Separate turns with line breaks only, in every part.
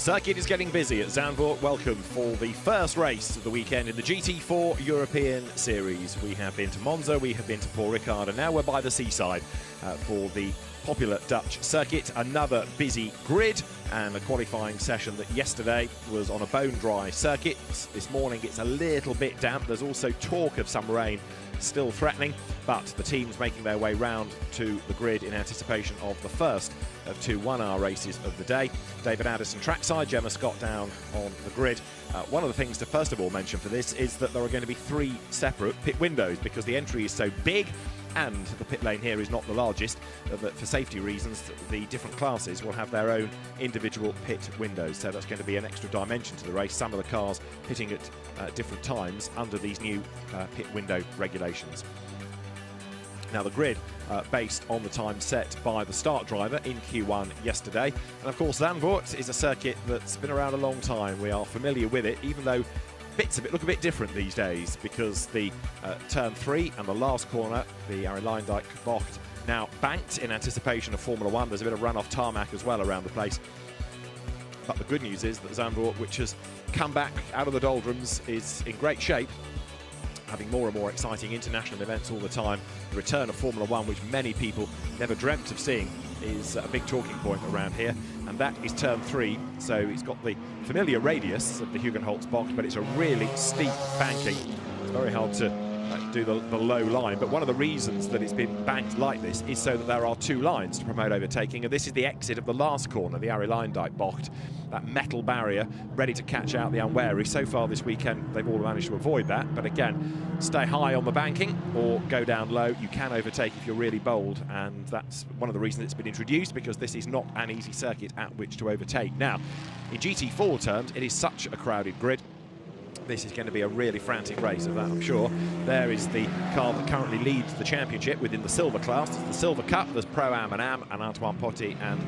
circuit is getting busy at Zandvoort. Welcome for the first race of the weekend in the GT4 European Series. We have been to Monza, we have been to Paul Ricard, and now we're by the seaside for the popular Dutch circuit. Another busy grid and a qualifying session that yesterday was on a bone-dry circuit. This morning it's a little bit damp. There's also talk of some rain still threatening, but the teams making their way round to the grid in anticipation of the first of two 1 hour races of the day. David Addison trackside, Gemma Scott down on the grid. One of the things to first of all mention for this is that there are going to be 3 separate pit windows because the entry is so big and the pit lane here is not the largest, that for safety reasons the different classes will have their own individual pit windows. So that's going to be an extra dimension to the race. Some of the cars pitting at different times under these new pit window regulations. Now the grid based on the time set by the start driver in Q1 yesterday. And of course Zandvoort is a circuit that's been around a long time. We are familiar with it, even though bits of it look a bit different these days because the turn 3 and the last corner, the Arie Luijendijk bocht, now banked in anticipation of Formula 1. There's a bit of runoff tarmac as well around the place. But the good news is that Zandvoort, which has come back out of the doldrums, is in great shape, having more and more exciting international events all the time. The return of Formula 1, which many people never dreamt of seeing, is a big talking point around here, and that is turn 3. So it's got the familiar radius of the Hugenholtz box, but it's a really steep banking. It's very hard to do the low line, but one of the reasons that it's been banked like this is so that there are 2 lines to promote overtaking, and this is the exit of the last corner, the Arie Luijendijk bocht, that metal barrier ready to catch out the unwary. So far this weekend they've all managed to avoid that, but again, stay high on the banking or go down low. You can overtake if you're really bold, and that's one of the reasons it's been introduced, because this is not an easy circuit at which to overtake. Now, in GT4 terms, it is such a crowded grid. This is going to be a really frantic race, of that I'm sure. There is the car that currently leads the championship within the silver class. It's the Silver Cup. There's Pro-Am and Antoine Potti and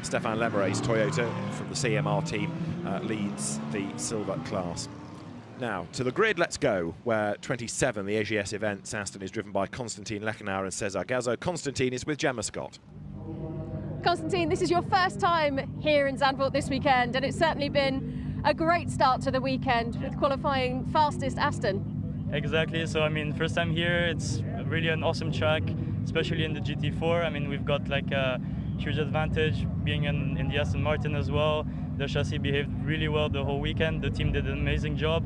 Stéphane Lemere's Toyota from the CMR team leads the silver class. Now, to the grid let's go, where 27, the AGS event, Aston, is driven by Constantine Lechenauer and César Gazzo. Constantine is with Gemma Scott.
Constantine, this is your first time here in Zandvoort this weekend, and it's certainly been a great start to the weekend with qualifying fastest Aston.
Exactly, so I mean, first time here, it's really an awesome track, especially in the GT4. I mean, we've got like a huge advantage being in the Aston Martin as well. The chassis behaved really well the whole weekend. The team did an amazing job.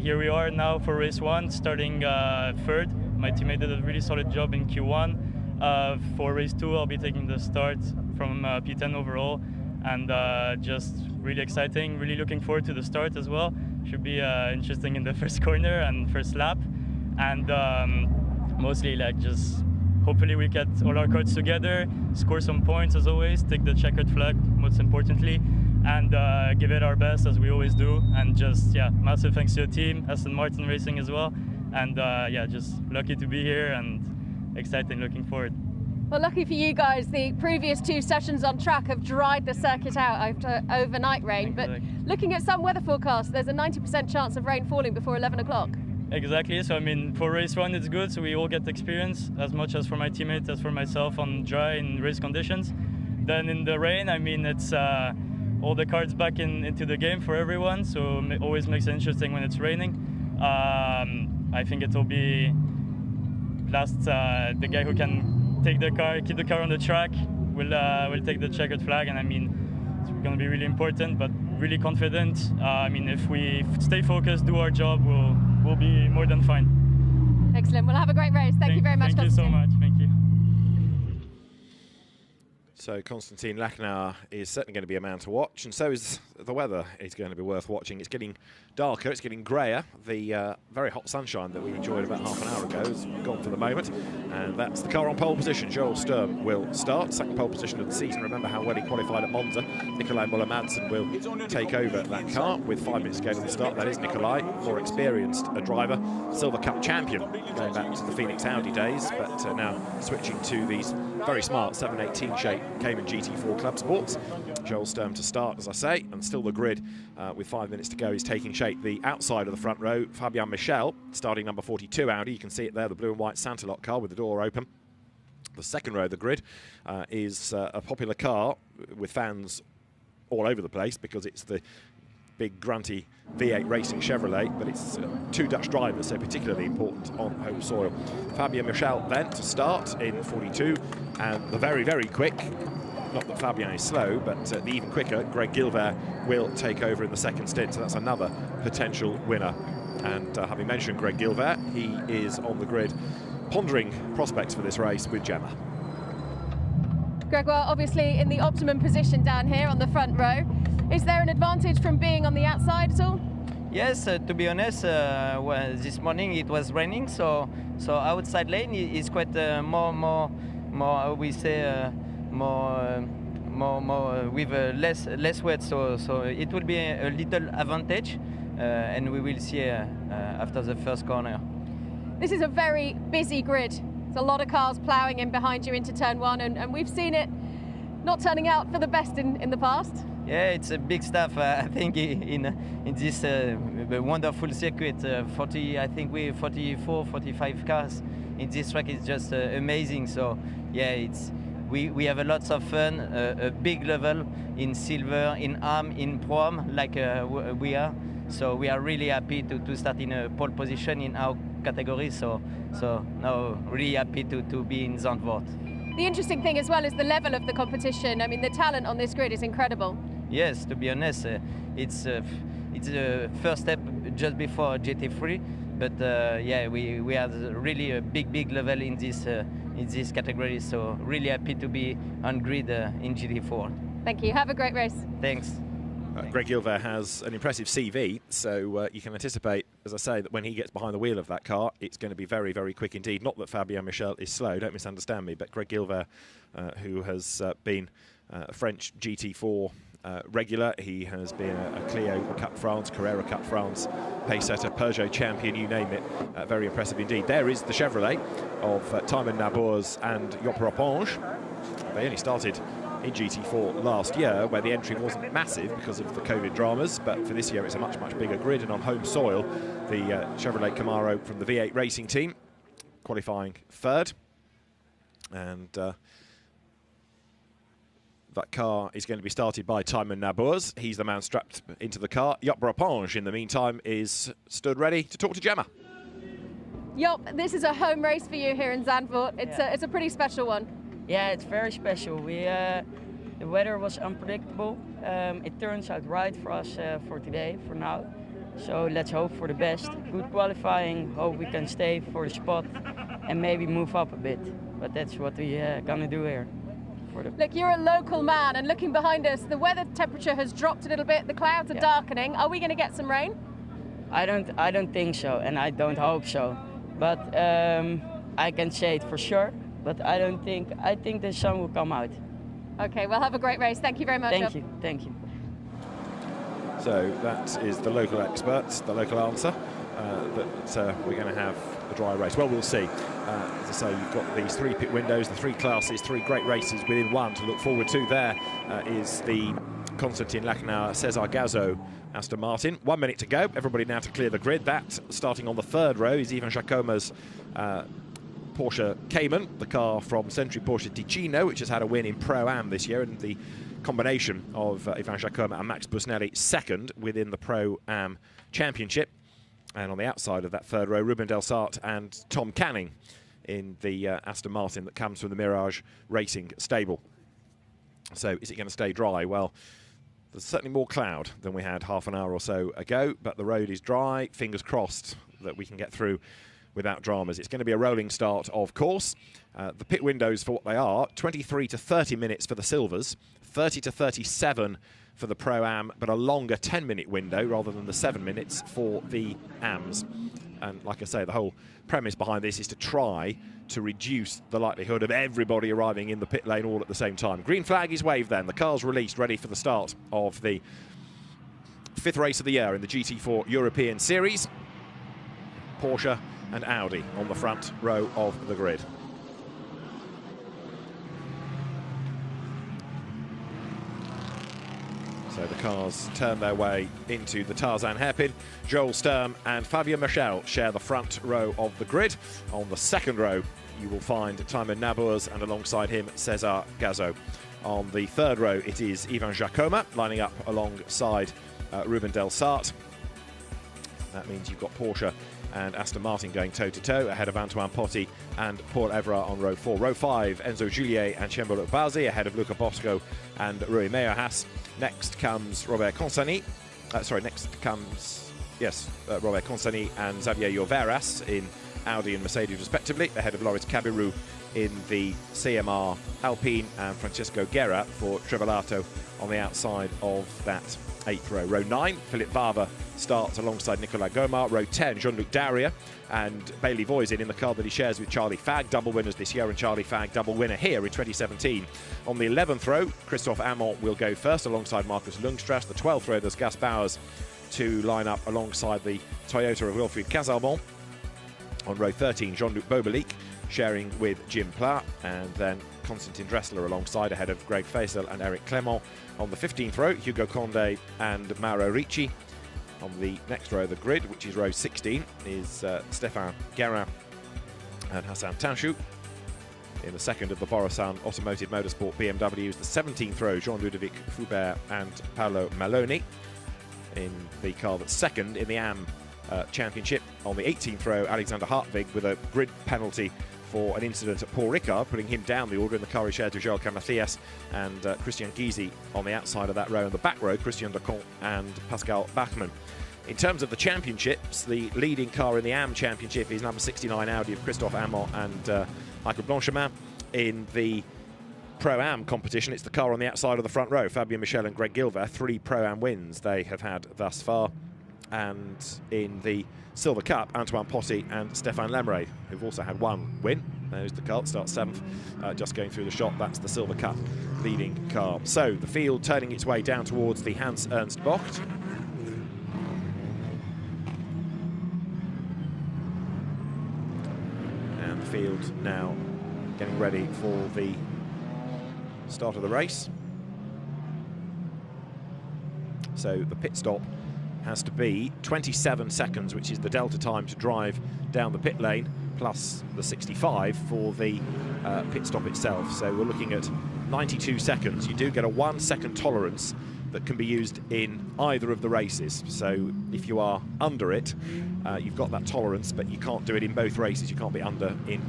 Here we are now for race 1, starting 3rd. My teammate did a really solid job in Q1. For race 2, I'll be taking the start from P10 overall. And just really exciting, really looking forward to the start as well. Should be interesting in the first corner and first lap. And mostly like just hopefully we get all our cards together, score some points as always, take the checkered flag most importantly, and give it our best as we always do. And just, yeah, massive thanks to the team, Aston Martin Racing as well. And yeah, just lucky to be here and exciting, looking forward.
Well, lucky for you guys, the previous 2 sessions on track have dried the circuit out after overnight rain. Exactly. But looking at some weather forecasts, there's a 90% chance of rain falling before 11 o'clock.
Exactly, so I mean, for race 1 it's good, so we all get experience, as much as for my teammate as for myself, on dry in race conditions. Then in the rain, I mean, it's all the cards back into the game for everyone, so it always makes it interesting when it's raining. I think it will be the guy who can keep the car on the track will take the checkered flag, and I mean, it's going to be really important, but really confident. I mean, if we stay focused, do our job, we'll be more than fine.
Excellent. We'll have a great race. Thank you very much.
Thank you so much. Thank you.
So Constantine Lechenauer is certainly going to be a man to watch, and so is the weather. It's going to be worth watching. It's getting darker, it's getting greyer. The very hot sunshine that we enjoyed about half an hour ago is gone for the moment, and that's the car on pole position. Joel Sturm will start, second pole position of the season. Remember how well he qualified at Monza. Nikolai Müller-Madsen will take over that car with 5 minutes to go to the start. That is Nikolai, more experienced a driver, Silver Cup champion, going back to the Phoenix Audi days, but now switching to these very smart 718 shape Cayman GT4 Club Sports. Joel Sturm to start, as I say, and still the grid with 5 minutes to go is taking shape. The outside of the front row, Fabian Michel, starting number 42 Audi. You can see it there, the blue and white Santalot car with the door open. The second row of the grid is a popular car with fans all over the place because it's the big grunty V8 racing Chevrolet, but it's two Dutch drivers, so particularly important on home soil. Fabien Michel then to start in 42, and the very, very quick, not that Fabien is slow, but the even quicker Greg Gilbert will take over in the second stint, so that's another potential winner. And having mentioned Greg Gilbert, he is on the grid pondering prospects for this race with Gemma.
Gregoire, obviously in the optimum position down here on the front row. Is there an advantage from being on the outside at all?
Yes, to be honest, well, this morning it was raining, so outside lane is quite more we say more with less wet, so it will be a little advantage, and we will see after the first corner.
This is a very busy grid. There's a lot of cars ploughing in behind you into turn one, and we've seen it not turning out for the best in the past.
Yeah, it's a big stuff. I think in this wonderful circuit, I think we 44, 45 cars in this track is just amazing. So yeah, we have a lots of fun, a big level in silver, in AM, in Pro-Am, like we are. So we are really happy to start in a pole position in our category. So now really happy to be in Zandvoort.
The interesting thing as well is the level of the competition. I mean, the talent on this grid is incredible.
Yes, to be honest, it's a first step just before GT3, but yeah, we have really a big level in this category. So really happy to be on grid in GT4.
Thank you. Have a great race.
Thanks.
Greg Gilbert has an impressive CV, so you can anticipate, as I say, that when he gets behind the wheel of that car, it's going to be very, very quick indeed. Not that Fabien Michel is slow, don't misunderstand me, but Greg Gilbert, who has been a French GT4 regular, he has been a Clio Cup France, Carrera Cup France, pace setter, Peugeot champion, you name it. Very impressive indeed. There is the Chevrolet of Timon Nabours and Job Ropange. They only started in GT4 last year, where the entry wasn't massive because of the COVID dramas, but for this year it's a much bigger grid, and on home soil the Chevrolet Camaro from the V8 racing team qualifying third, and that car is going to be started by Timon Nabours. He's the man strapped into the car. Job Ropange in the meantime is stood ready to talk to Gemma.
Job, this is a home race for you here in Zandvoort. It's a pretty special one.
Yeah, it's very special. The weather was unpredictable. It turns out right for us for today, for now. So let's hope for the best. Good qualifying, hope we can stay for the spot and maybe move up a bit. But that's what we're gonna do here.
Look, you're a local man, and looking behind us, the weather temperature has dropped a little bit. The clouds are darkening. Are we going to get some rain?
I don't think so, and I don't hope so. But I can say it for sure. But I think the sun will come out.
Okay, well, have a great race. Thank you very much.
Thank you.
So that is the local experts, the local answer, that we're going to have a dry race. Well, we'll see. As I say, you've got these three pit windows, the three classes, three great races within one to look forward to. There is the Constantin Lachenauer Cesar Gazzo Aston Martin. 1 minute to go. Everybody now to clear the grid. That, starting on the third row, is Ivan Jacoma's Porsche Cayman, the car from Century Porsche Ticino, which has had a win in Pro-Am this year, and the combination of Ivan Jacoma and Max Busnelli second within the Pro-Am Championship. And on the outside of that third row, Ruben Delsart and Tom Canning in the Aston Martin that comes from the Mirage Racing stable. So is it going to stay dry? Well, there's certainly more cloud than we had half an hour or so ago, but the road is dry. Fingers crossed that we can get through without dramas. It's going to be a rolling start, of course. The pit windows, for what they are, 23 to 30 minutes for the Silvers, 30 to 37 for the Pro-Am, but a longer 10-minute window rather than the 7 minutes for the AMs. And like I say, the whole premise behind this is to try to reduce the likelihood of everybody arriving in the pit lane all at the same time. Green flag is waved then. The car's released, ready for the start of the 5th race of the year in the GT4 European Series. Porsche and Audi on the front row of the grid. So the cars turn their way into the Tarzan hairpin. Joel Sturm and Fabien Michel share the front row of the grid. On the second row, you will find Timon Nabours and alongside him, Cesar Gazzo. On the third row, it is Ivan Jacoma lining up alongside Ruben Del Sart. That means you've got Porsche and Aston Martin going toe-to-toe ahead of Antoine Potti and Paul Evra on row 4. Row 5, Enzo Juliet and Cembalo Bazzi ahead of Luca Bosco and Rui Mejerhaas. Next comes Robert Consani. Robert Consani and Xavier Lloveras in Audi and Mercedes respectively, ahead of Loris Cabirou in the CMR Alpine, and Francesco Guerra for Trevelato on the outside of that 8th row. Row 9, Philippe Vavre starts alongside Nicolas Gomar. Row 10, Jean-Luc Daria and Bailey Voisin in the car that he shares with Charlie Fagg, double winners this year, and Charlie Fagg double winner here in 2017. On the 11th row, Christophe Amont will go first alongside Markus Lundstras. The 12th row, there's Gas Bowers to line up alongside the Toyota of Wilfried Casalbon. On row 13, Jean-Luc Bobelic sharing with Jim Pla, and then Konstantin Dressler alongside ahead of Greg Faisal and Eric Clement. On the 15th row, Hugo Conde and Mauro Ricci. On the next row of the grid, which is row 16, is Stéphane Guérin and Hassan Tanshu. In the second of the Borasan Automotive Motorsport BMWs, the 17th row, Jean-Ludovic Foubert and Paolo Maloney in the car that's second in the AM Championship. On the 18th row, Alexander Hartwig with a grid penalty for an incident at Paul Ricard, putting him down the order in the car he shared with Joel Camathias and Christian Gysi on the outside of that row. In the back row, Christian Decamp and Pascal Bachmann. In terms of the championships, the leading car in the AM Championship is number 69 Audi of Christophe Amont and Michael Blanchemin. In the Pro-Am competition, it's the car on the outside of the front row, Fabien Michel and Greg Gilver. 3 Pro-Am wins they have had thus far. And in the Silver Cup, Antoine Potti and Stéphane Lemray, who've also had 1 win. There's the car, starts 7th, just going through the shot. That's the Silver Cup leading car. So the field turning its way down towards the Hans Ernst Bocht. And the field now getting ready for the start of the race. So the pit stop has to be 27 seconds, which is the delta time to drive down the pit lane, plus the 65 for the pit stop itself. So we're looking at 92 seconds. You do get a 1 second tolerance that can be used in either of the races. So if you are under it, you've got that tolerance, but you can't do it in both races. You can't be under in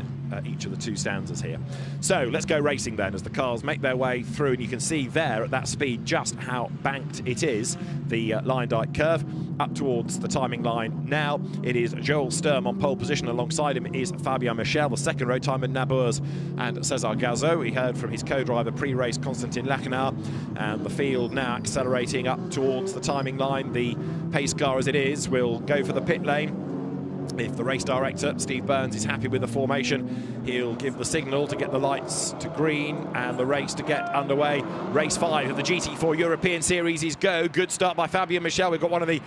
each of the 2 stanzas here. So let's go racing then as the cars make their way through, and you can see there at that speed just how banked it is, the Lyondike curve up towards the timing line. Now it is Joel Sturm on pole position. Alongside him is Fabien Michel. The second row, Timon Nabours and César Gazeau. He heard from his co-driver pre-race, Constantin Lachenard. And the field now accelerating up towards the timing line. The pace car as it is will go for the pit lane. If the race director, Steve Burns, is happy with the formation, he'll give the signal to get the lights to green and the race to get underway. Race 5 of the GT4 European Series is go. Good start by Fabien Michel. We've got one of the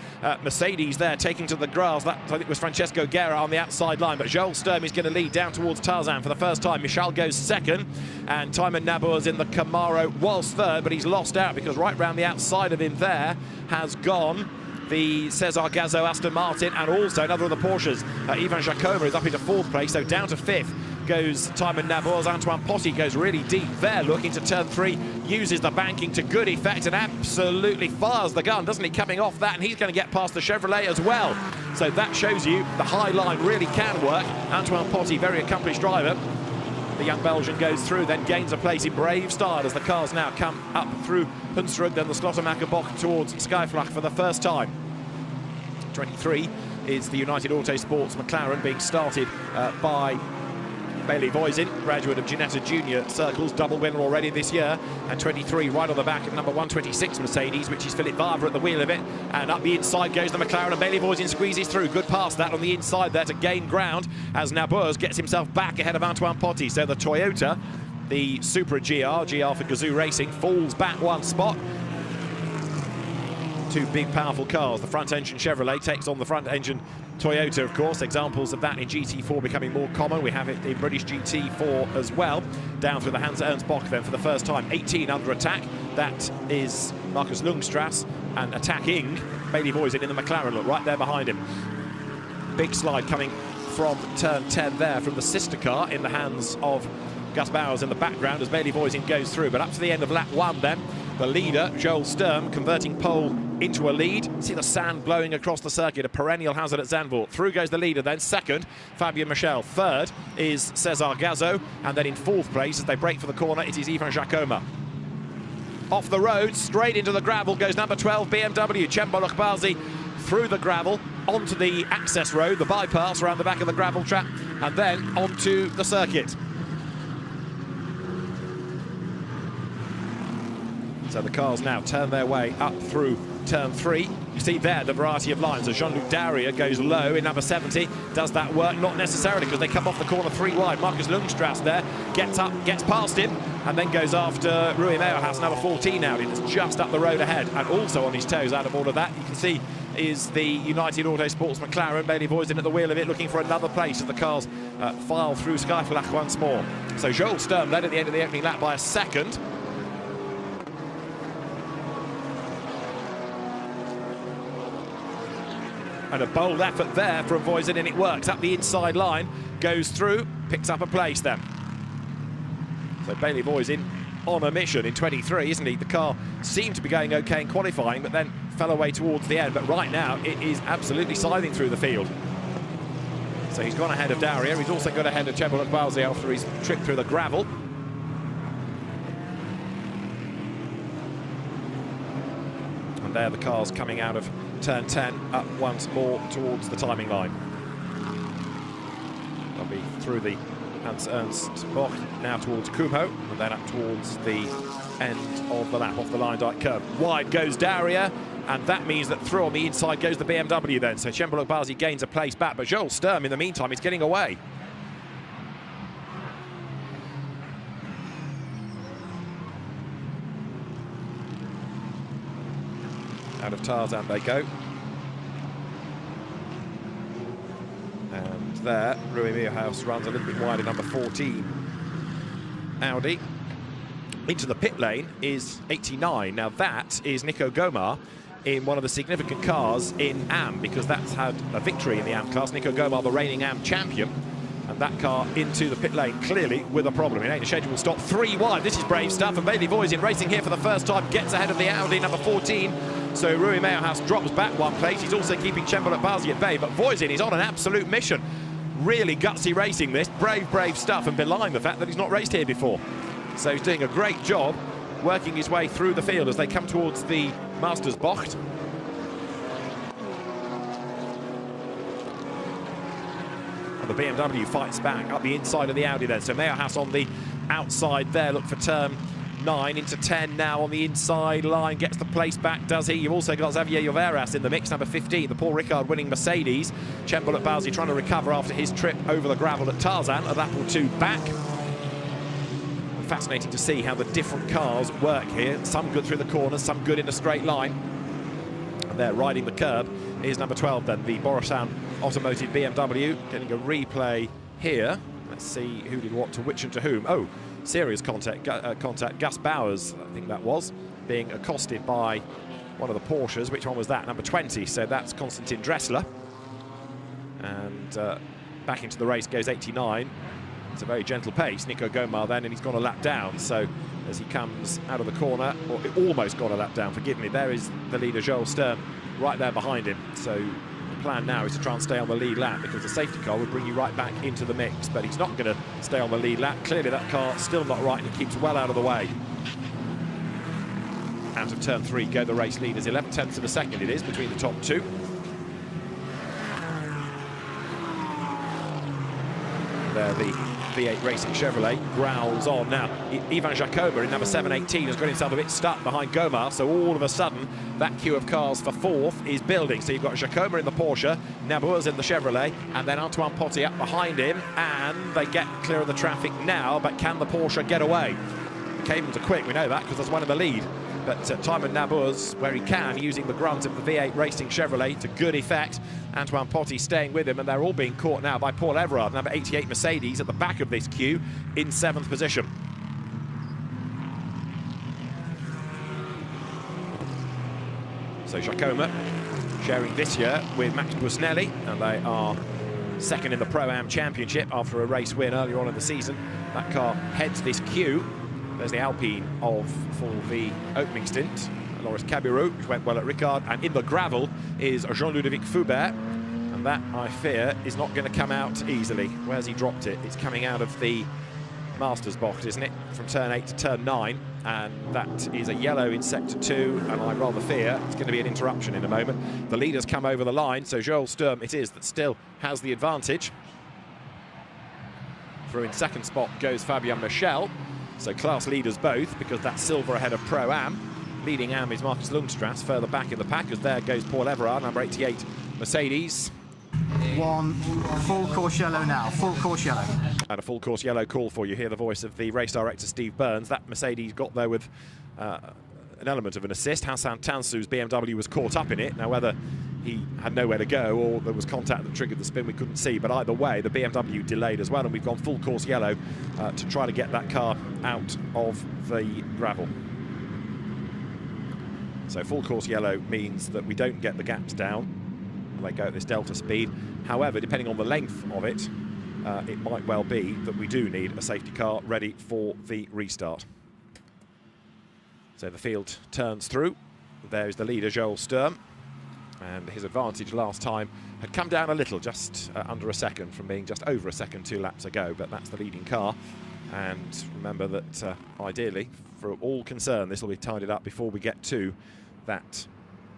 Mercedes there taking to the grass. That, I think, was Francesco Guerra on the outside line, but Joel Sturm is going to lead down towards Tarzan for the first time. Michel goes second, and Timon Nabours in the Camaro was third, but he's lost out because right round the outside of him there has gone the César Gazeau Aston Martin, and also another of the Porsches. Ivan Jacoma is up into 4th place, so down to 5th goes Timon Nabours. Antoine Potti goes really deep there, looking to turn 3, uses the banking to good effect and absolutely fires the gun, doesn't he, coming off that, and he's going to get past the Chevrolet as well. So that shows you the high line really can work. Antoine Potti, very accomplished driver. The young Belgian goes through, then gains a place in brave style as the cars now come up through Hunsrück, then the Slottermacher Bocht towards Skyflach for the first time. 23 is the United Autosports McLaren, being started by Bailey Voisin, graduate of Ginetta Junior Circles, double winner already this year. And 23 right on the back of number 126 Mercedes, which is Philippe Vavre at the wheel of it. And up the inside goes the McLaren, and Bailey Voisin squeezes through. Good pass that on the inside there to gain ground as Nabours gets himself back ahead of Antoine Potti. So the Toyota, the Supra GR for Gazoo Racing, falls back 1 spot. 2 big powerful cars. The front engine Chevrolet takes on the front engine Toyota, of course. Examples of that in GT4 becoming more common. We have it in British GT4 as well. Down through the Hans Ernst Bocht then for the first time. 18 under attack. That is Markus Lundstras, and attacking Bailey Voisin in the McLaren. Look, right there behind him. Big slide coming from turn 10 there from the sister car in the hands of Gus Bowers in the background as Bailey Voisin goes through. But up to the end of lap 1 then, the leader, Joel Sturm, converting pole into a lead. See the sand blowing across the circuit, a perennial hazard at Zandvoort. Through goes the leader then, second, Fabien Michel. Third is Cesar Gazzo. And then in fourth place, as they break for the corner, it is Ivan Jacoma. Off the road, straight into the gravel, goes number 12, BMW, Cembolo Akbazi, through the gravel, onto the access road, the bypass around the back of the gravel trap, and then onto the circuit. So the cars now turn their way up through turn 3. You see there the variety of lines. As Jean-Luc Daria goes low in number 70. Does that work? Not necessarily, because they come off the corner 3 wide. Marcus Lundstrass there gets up, gets past him, and then goes after Rui Meyerhaus, number 14 now. It's just up the road ahead, and also on his toes out of all of that. You can see is the United Autosports McLaren. Bailey Voisin at the wheel of it, looking for another place as the cars file through Skyflach once more. So Joel Sturm led at the end of the opening lap by a second. And a bold effort there from Voisin, and it works. Up the inside line, goes through, picks up a place then. So Bailey Voisin on a mission in 23, isn't he? The car seemed to be going okay in qualifying, but then fell away towards the end. But right now, it is absolutely sliding through the field. So he's gone ahead of Daria. He's also got ahead of Cembolo Akbazi after his trip through the gravel. And there the cars coming out of turn 10 up once more towards the timing line. They'll be through the Hans Ernst Bocht now towards Kumho, and then up towards the end of the lap off the line Dyke curve. Wide goes Daria, and that means that through on the inside goes the BMW then. So Cembolo Akbazi gains a place back, but Joel Sturm in the meantime is getting away. Out of Tarzan they go. And there, Rui Meyerhaus runs a little bit wide in number 14. Audi. Into the pit lane is 89. Now that is Nico Gomar in one of the significant cars in AM, because that's had a victory in the AM class. Nico Gomar, the reigning AM champion. And that car into the pit lane, clearly with a problem. It ain't a scheduled stop. 3 wide. This is brave stuff. And Bailey Voisin racing here for the first time, gets ahead of the Audi, number 14. So Rui Meyerhaus drops back 1 place. He's also keeping Cembolo Akbazi at bay. But Voisin is on an absolute mission. Really gutsy racing this. Brave, brave stuff, and belying the fact that he's not raced here before. So he's doing a great job working his way through the field as they come towards the Masters Bocht. The BMW fights back up the inside of the Audi then. So Meyerhaus on the outside there. Look for turn 9 into 10 now on the inside line. Gets the place back, does he? You've also got Xavier Lloveras in the mix, number 15, the Paul Ricard winning Mercedes. Cembolo Akbazi trying to recover after his trip over the gravel at Tarzan, a lap or 2 back. Fascinating to see how the different cars work here. Some good through the corners, some good in a straight line. And there, riding the curb, is number 12 then, the Borusan Automotive BMW. Getting a replay here. Let's see who did what to which and to whom. Oh, serious contact. Gus Bowers, I think that was, being accosted by one of the Porsches. Which one was that? Number 20. So that's Konstantin Dressler. And back into the race goes 89. It's a very gentle pace. Nico Gomar then, and he's gone a lap down. So as he comes out of the corner, or almost gone a lap down, forgive me, there is the leader, Joel Sturm, right there behind him. So the plan now is to try and stay on the lead lap, because the safety car would bring you right back into the mix. But he's not going to stay on the lead lap. Clearly that car still not right, and it keeps well out of the way. Out of turn 3 go the race leaders. 11/10 of a second it is between the top 2. There the V8 Racing Chevrolet growls on. Now, Ivan Jacoma in number 718 has got himself a bit stuck behind Gomar, so all of a sudden, that queue of cars for 4th is building. So you've got Jacoma in the Porsche, Nabours in the Chevrolet, and then Antoine Potti up behind him, and they get clear of the traffic now, but can the Porsche get away? The Cavens are quick, we know that, because there's one in the lead. But Timon Nabours, where he can, using the grunt of the V8 Racing Chevrolet to good effect. Antoine Potti staying with him, and they're all being caught now by Paul Everard, number 88 Mercedes, at the back of this queue in 7th position. So Jacoma sharing this year with Max Busnelli, and they are second in the Pro-Am Championship after a race win earlier on in the season. That car heads this queue. There's the Alpine for the opening stint. Loris Cabirou, which went well at Ricard, and in the gravel is Jean-Ludovic Foubert, and that, I fear, is not going to come out easily. Where's he dropped it? It's coming out of the Masters box, isn't it? From turn 8 to turn 9, and that is a yellow in sector 2, and I rather fear it's going to be an interruption in a moment. The leaders come over the line, so Joel Sturm it is that still has the advantage. Through in second spot goes Fabien Michel, so class leaders both, because that's silver ahead of Pro-Am. Leading Am is Marcus Lundstras. Further back in the pack, as there goes Paul Everard, number 88 Mercedes.
One full course yellow now, full course yellow.
And a full course yellow call for you. Hear the voice of the race director Steve Burns. That Mercedes got there with an element of an assist. Hassan Tansu's BMW was caught up in it. Now whether he had nowhere to go or there was contact that triggered the spin, we couldn't see, but either way the BMW delayed as well, and we've gone full course yellow to try to get that car out of the gravel. So full course yellow means that we don't get the gaps down. They go at this delta speed. However, depending on the length of it, it might well be that we do need a safety car ready for the restart. So the field turns through. There's the leader, Joel Sturm, and his advantage last time had come down a little, just under a second from being just over a second 2 laps ago, but that's the leading car. And remember that ideally, for all concerned, this will be tidied up before we get to that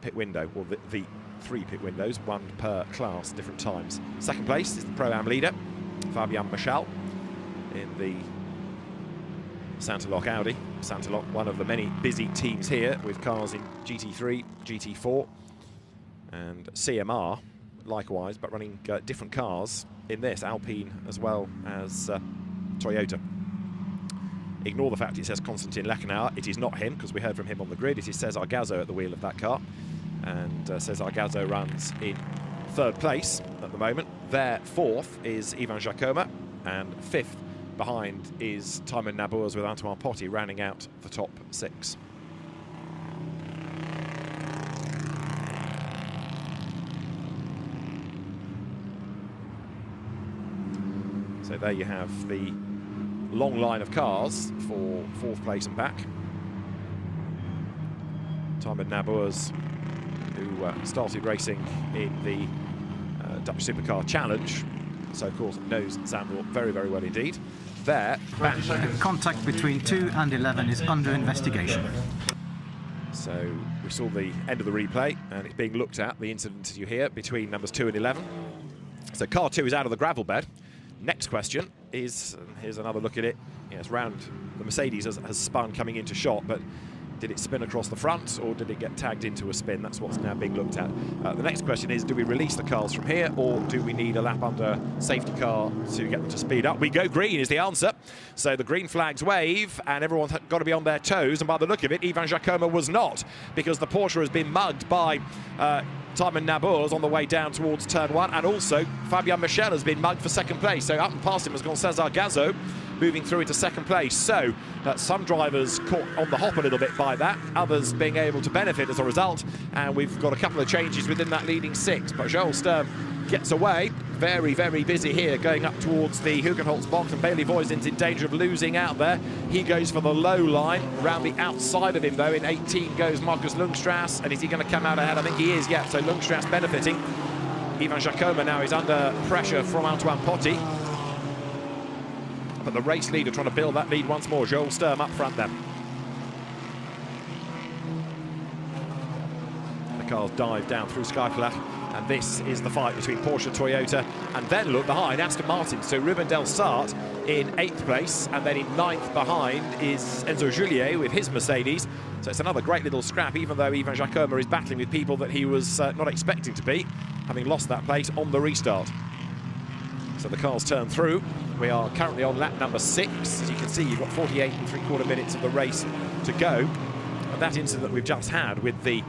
pit window, or the 3 pit windows, 1 per class, different times. Second place is the Pro-Am leader, Fabien Michel, in the Santalok Audi. Santalok, one of the many busy teams here, with cars in GT3, GT4, and CMR, likewise, but running different cars in this, Alpine as well as Toyota. Ignore the fact it says Konstantin Lechenauer. It is not him, because we heard from him on the grid. It is Cesar Gazzo at the wheel of that car. And Cesar Gazzo runs in 3rd place at the moment. Their 4th is Ivan Jacoma, and 5th behind is Timon Nabours with Antoine Potti rounding out the top 6. So there you have the long line of cars for 4th place and back. Timon Nabours, who started racing in the Dutch Supercar Challenge, so of course knows Zandvoort very, very well indeed. There, back.
Contact between 2 and 11 is under investigation.
So we saw the end of the replay, and it's being looked at, the incident you hear, between numbers 2 and 11. So car 2 is out of the gravel bed. Next question is, here's another look at it. Yes, round the Mercedes has spun coming into shot, but did it spin across the front, or did it get tagged into a spin? That's what's now being looked at. The next question is, do we release the cars from here, or do we need a lap under safety car to get them to speed up? We go green is the answer. So the green flags wave, and everyone's got to be on their toes, and by the look of it, Ivan Jacoma was not, because the Porsche has been mugged by Timon Nabours on the way down towards turn 1, and also Fabien Michel has been mugged for 2nd place. So up and past him has gone Cesar Gazzo, moving through into 2nd place. So some drivers caught on the hop a little bit by that, others being able to benefit as a result, and we've got a couple of changes within that leading 6. But Joel Sturm gets away. Very, very busy here going up towards the Hugenholtz box, and Bailey Voisin's in danger of losing out there. He goes for the low line. Round the outside of him, though, in 18 goes Marcus Lundstras, and is he going to come out ahead? I think he is, yeah. So Lundstras benefiting. Ivan Jacoma now is under pressure from Antoine Potti. But the race leader trying to build that lead once more. Joel Sturm up front then. The cars dive down through Skyflach, and this is the fight between Porsche and Toyota. And then look behind, Aston Martin. So Ruben Del Sart in 8th place, and then in 9th behind is Enzo Juliet with his Mercedes. So it's another great little scrap, even though Ivan Jacoma is battling with people that he was not expecting to be, having lost that place on the restart. So the cars turn through. We are currently on lap number 6. As you can see, you've got 48 3/4 minutes of the race to go. And that incident that we've just had with the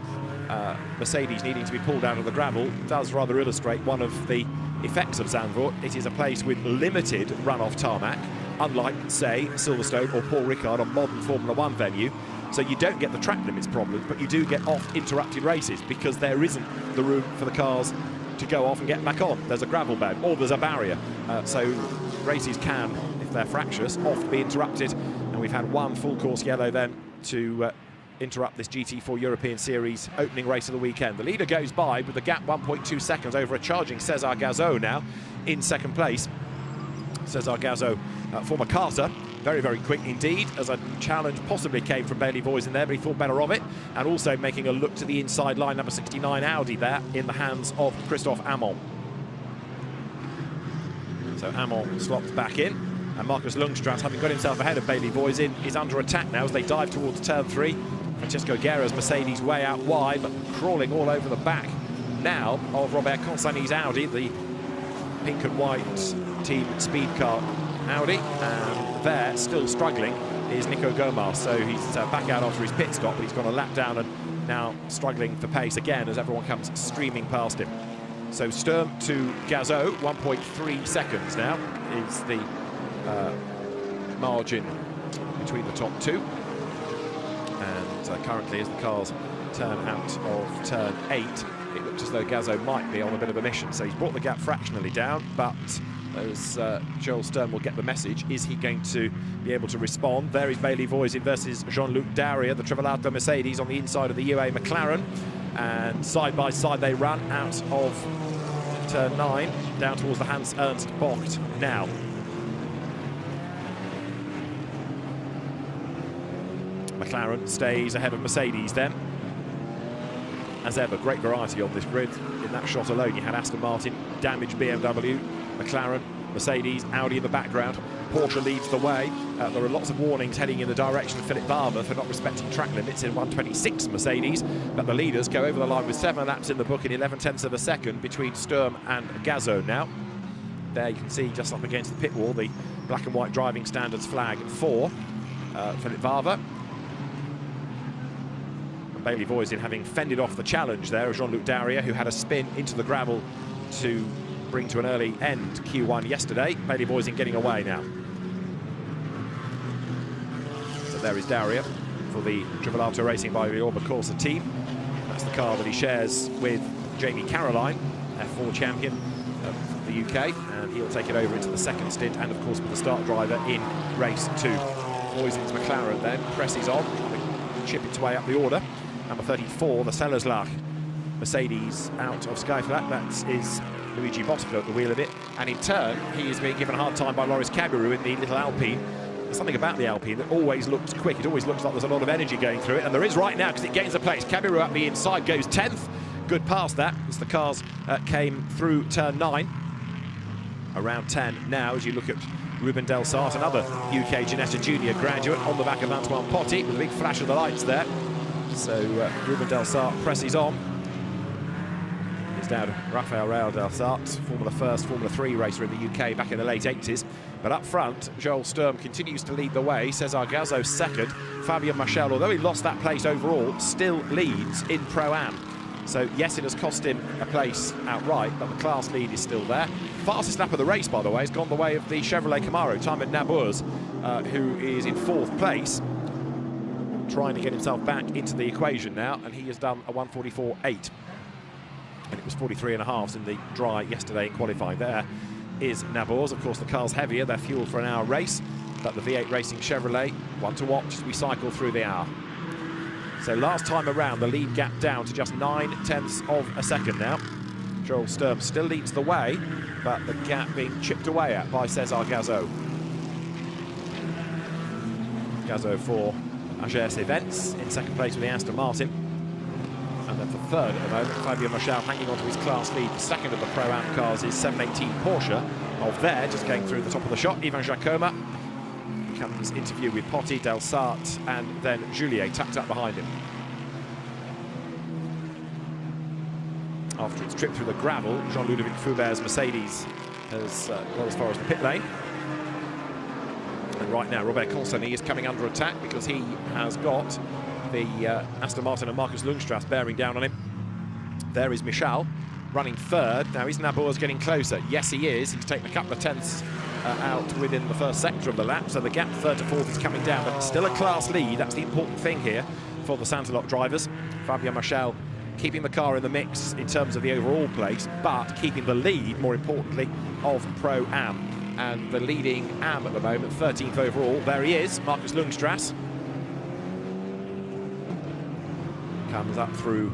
Mercedes needing to be pulled out of the gravel does rather illustrate one of the effects of Zandvoort. It is a place with limited runoff tarmac, unlike, say, Silverstone or Paul Ricard on modern Formula 1 venue. So you don't get the track limits problems, but you do get off interrupted races, because there isn't the room for the cars to go off and get back on. There's a gravel bed or there's a barrier. So races can, if they're fractious, oft be interrupted. And we've had one full course yellow then to interrupt this GT4 European Series opening race of the weekend. The leader goes by with the gap 1.2 seconds over a charging César Gazot now in second place. César Gazot, former karter, very, very quick indeed, as a challenge possibly came from Bailey Voisin there, but he thought better of it. And also making a look to the inside line, number 69 Audi there in the hands of Christophe Amon. So Amon slopped back in, and Marcus Lundstras, having got himself ahead of Bailey Voisin, is under attack now as they dive towards turn 3. Francesco Guerra's Mercedes way out wide, but crawling all over the back now of Robert Consani's Audi, the pink and white team speed car Audi. And there, still struggling, is Nico Gomar. So he's back out after his pit stop, but he's gone a lap down and now struggling for pace again as everyone comes streaming past him. So Sturm to Gazot, 1.3 seconds now is the margin between the top two. And currently, as the cars turn out of turn 8, it looks as though Gazot might be on a bit of a mission. So he's brought the gap fractionally down, but as Joel Sturm will get the message, is he going to be able to respond? There is Bailey Voisin versus Jean-Luc Daria, the Trivelato Mercedes on the inside of the UA McLaren. And side by side they run out of turn 9, down towards the Hans Ernst Bocht now. McLaren stays ahead of Mercedes then. As ever, great variety on this grid. In that shot alone, you had Aston Martin, damaged BMW, McLaren, Mercedes, Audi in the background. Porsche leads the way. There are lots of warnings heading in the direction of Philipp Barber for not respecting track limits in 126 Mercedes, but the leaders go over the line with 7 laps in the book in 11/10 of a second between Sturm and Gazot now. There you can see just up against the pit wall the black and white driving standards flag for Philipp Barber. Bailey Voisin having fended off the challenge there of Jean-Luc Daria, who had a spin into the gravel to bring to an early end Q1 yesterday. Bailey Voisin getting away now. So there is Daria for the Trivelato Racing by the Orba Corsa team. That's the car that he shares with Jamie Caroline, F4 champion of the UK, and he'll take it over into the second stint, and of course with the start driver in race 2. Voisin's McLaren then presses on, chip its way up the order. Number 34, the Sellerslach Mercedes out of Skyflat. That is Luigi Bosco at the wheel of it. And in turn, he is being given a hard time by Loris Cabiru in the little Alpine. There's something about the Alpine that always looks quick. It always looks like there's a lot of energy going through it. And there is right now because it gains a place. Cabiru up the inside, goes 10th. Good past that as the cars came through turn 9. Around 10 now as you look at Ruben Delsart, another UK Ginetta Junior graduate on the back of Antoine Potti with a big flash of the lights there. So Ruben Delsart presses on. He's down Rafael Real Delsart, Formula 1st, Formula 3 racer in the UK back in the late 80s. But up front, Joel Sturm continues to lead the way. César Gazot second. Fabien Machel, although he lost that place overall, still leads in Pro-Am. So yes, it has cost him a place outright, but the class lead is still there. Fastest lap of the race, by the way, has gone the way of the Chevrolet Camaro, Timon Nabours, who is in 4th place, trying to get himself back into the equation now, and he has done a 1:44.8. And it was 43.5 in the dry yesterday in qualifying. There is Nabours. Of course, the car's heavier, they're fueled for an hour race, but the V8 Racing Chevrolet, one to watch as we cycle through the hour. So last time around, the lead gap down to just 9/10 of a second now. Joel Sturm still leads the way, but the gap being chipped away at by César Gazot. Gazot for AGS Events in second place with the Aston Martin. And then for third at the moment, Fabien Machel hanging on to his class lead. The second of the Pro-Am cars is 718 Porsche. Of there, just going through the top of the shot, Ivan Jacoma. Comes interview with Potti, Delsart, and then Juliet tucked up behind him. After its trip through the gravel, Jean-Ludovic Foubert's Mercedes has got as far as the pit lane. And right now, Robert Consani is coming under attack because he has got the Aston Martin and Marcus Lundstras bearing down on him. There is Michal running third. Now, is Nabours getting closer? Yes, he is. He's taken a couple of tenths out within the first sector of the lap, so the gap 3rd to 4th is coming down, but still a class lead. That's the important thing here for the Santalot drivers. Fabien Machel keeping the car in the mix in terms of the overall place, but keeping the lead, more importantly, of Pro-Am. And the leading Am at the moment, 13th overall. There he is, Marcus Lundstrass. Comes up through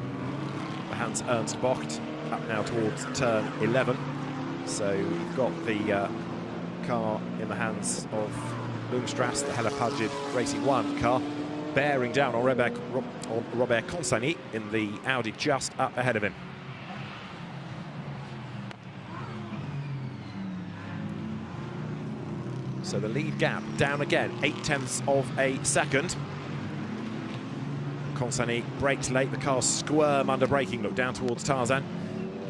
the Hans Ernst Bocht, up now towards turn 11. So you've got the car in the hands of Lundstrass, the Hella Pudged Racing 1 car, bearing down on Robert Consani in the Audi just up ahead of him. So the lead gap down again, 0.8 of a second. Consani brakes late, the cars squirm under braking, look down towards Tarzan.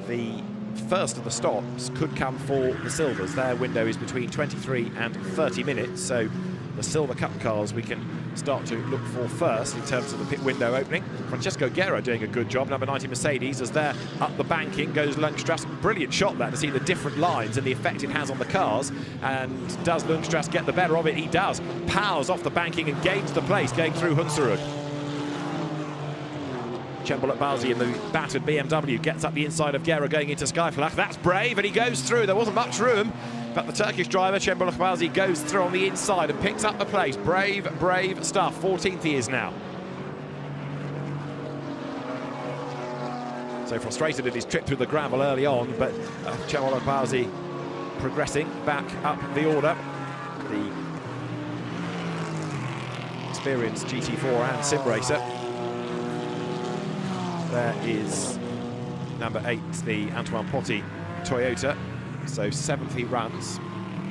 The first of the stops could come for the Silvers. Their window is between 23 and 30 minutes, so the Silver Cup cars we can start to look for first in terms of the pit window opening. Francesco Guerra doing a good job, number 90 Mercedes, as they're up the banking goes Lundstrass. Brilliant shot there to see the different lines and the effect it has on the cars. And does Lundstrass get the better of it? He does. Powers off the banking and gains the place going through Hunsrud. Cembol Bazi in the battered BMW gets up the inside of Guerra going into Skyflach. That's brave, and he goes through. There wasn't much room, but the Turkish driver, Cembol Bazi, goes through on the inside and picks up the place. Brave, brave stuff. 14th he is now. So frustrated at his trip through the gravel early on, but Cembol Bazi progressing back up the order. The experienced GT4 and sim racer. There is number 8, the Antoine Potti Toyota. So 7th he runs,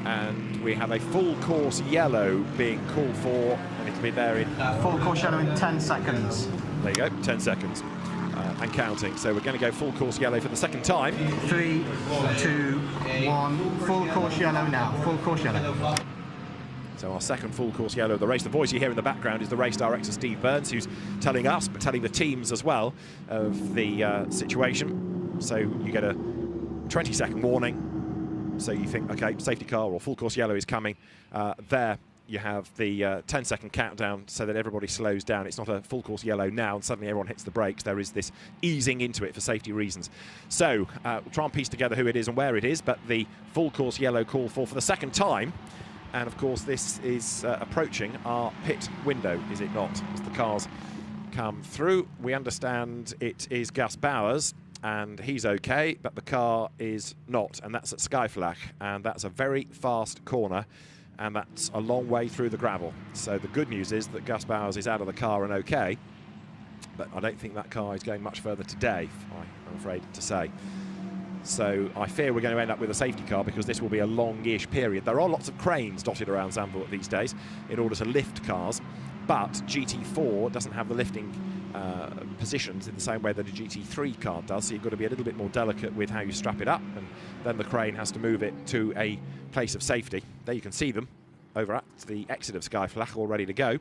and we have a full course yellow being called for, and it'll be there in...
Full course yellow in 10 seconds.
There you go, 10 seconds. And counting. So we're going to go full course yellow for the second time.
3, 2, 1, full course yellow now, full course yellow.
So our second full course yellow of the race. The voice you hear in the background is the race director, Steve Burns, who's telling us, but telling the teams as well, of the situation. So you get a 20-second warning. So you think, okay, safety car or full course yellow is coming. There you have the 10-second countdown so that everybody slows down. It's not a full course yellow now and suddenly everyone hits the brakes. There is this easing into it for safety reasons. So we'll try and piece together who it is and where it is, but the full course yellow call for the second time. And of course this is approaching our pit window, is it not? As the cars come through, we understand it is Gus Bowers, and he's okay, but the car is not, and that's at Skyflach, and that's a very fast corner, and that's a long way through the gravel. So the good news is that Gus Bowers is out of the car and okay, but I don't think that car is going much further today, I'm afraid to say. So I fear we're going to end up with a safety car because this will be a longish period. There are lots of cranes dotted around Zandvoort these days in order to lift cars, but GT4 doesn't have the lifting positions in the same way that a GT3 car does, so you've got to be a little bit more delicate with how you strap it up, and then the crane has to move it to a place of safety. There you can see them over at the exit of Skyflach, all ready to go.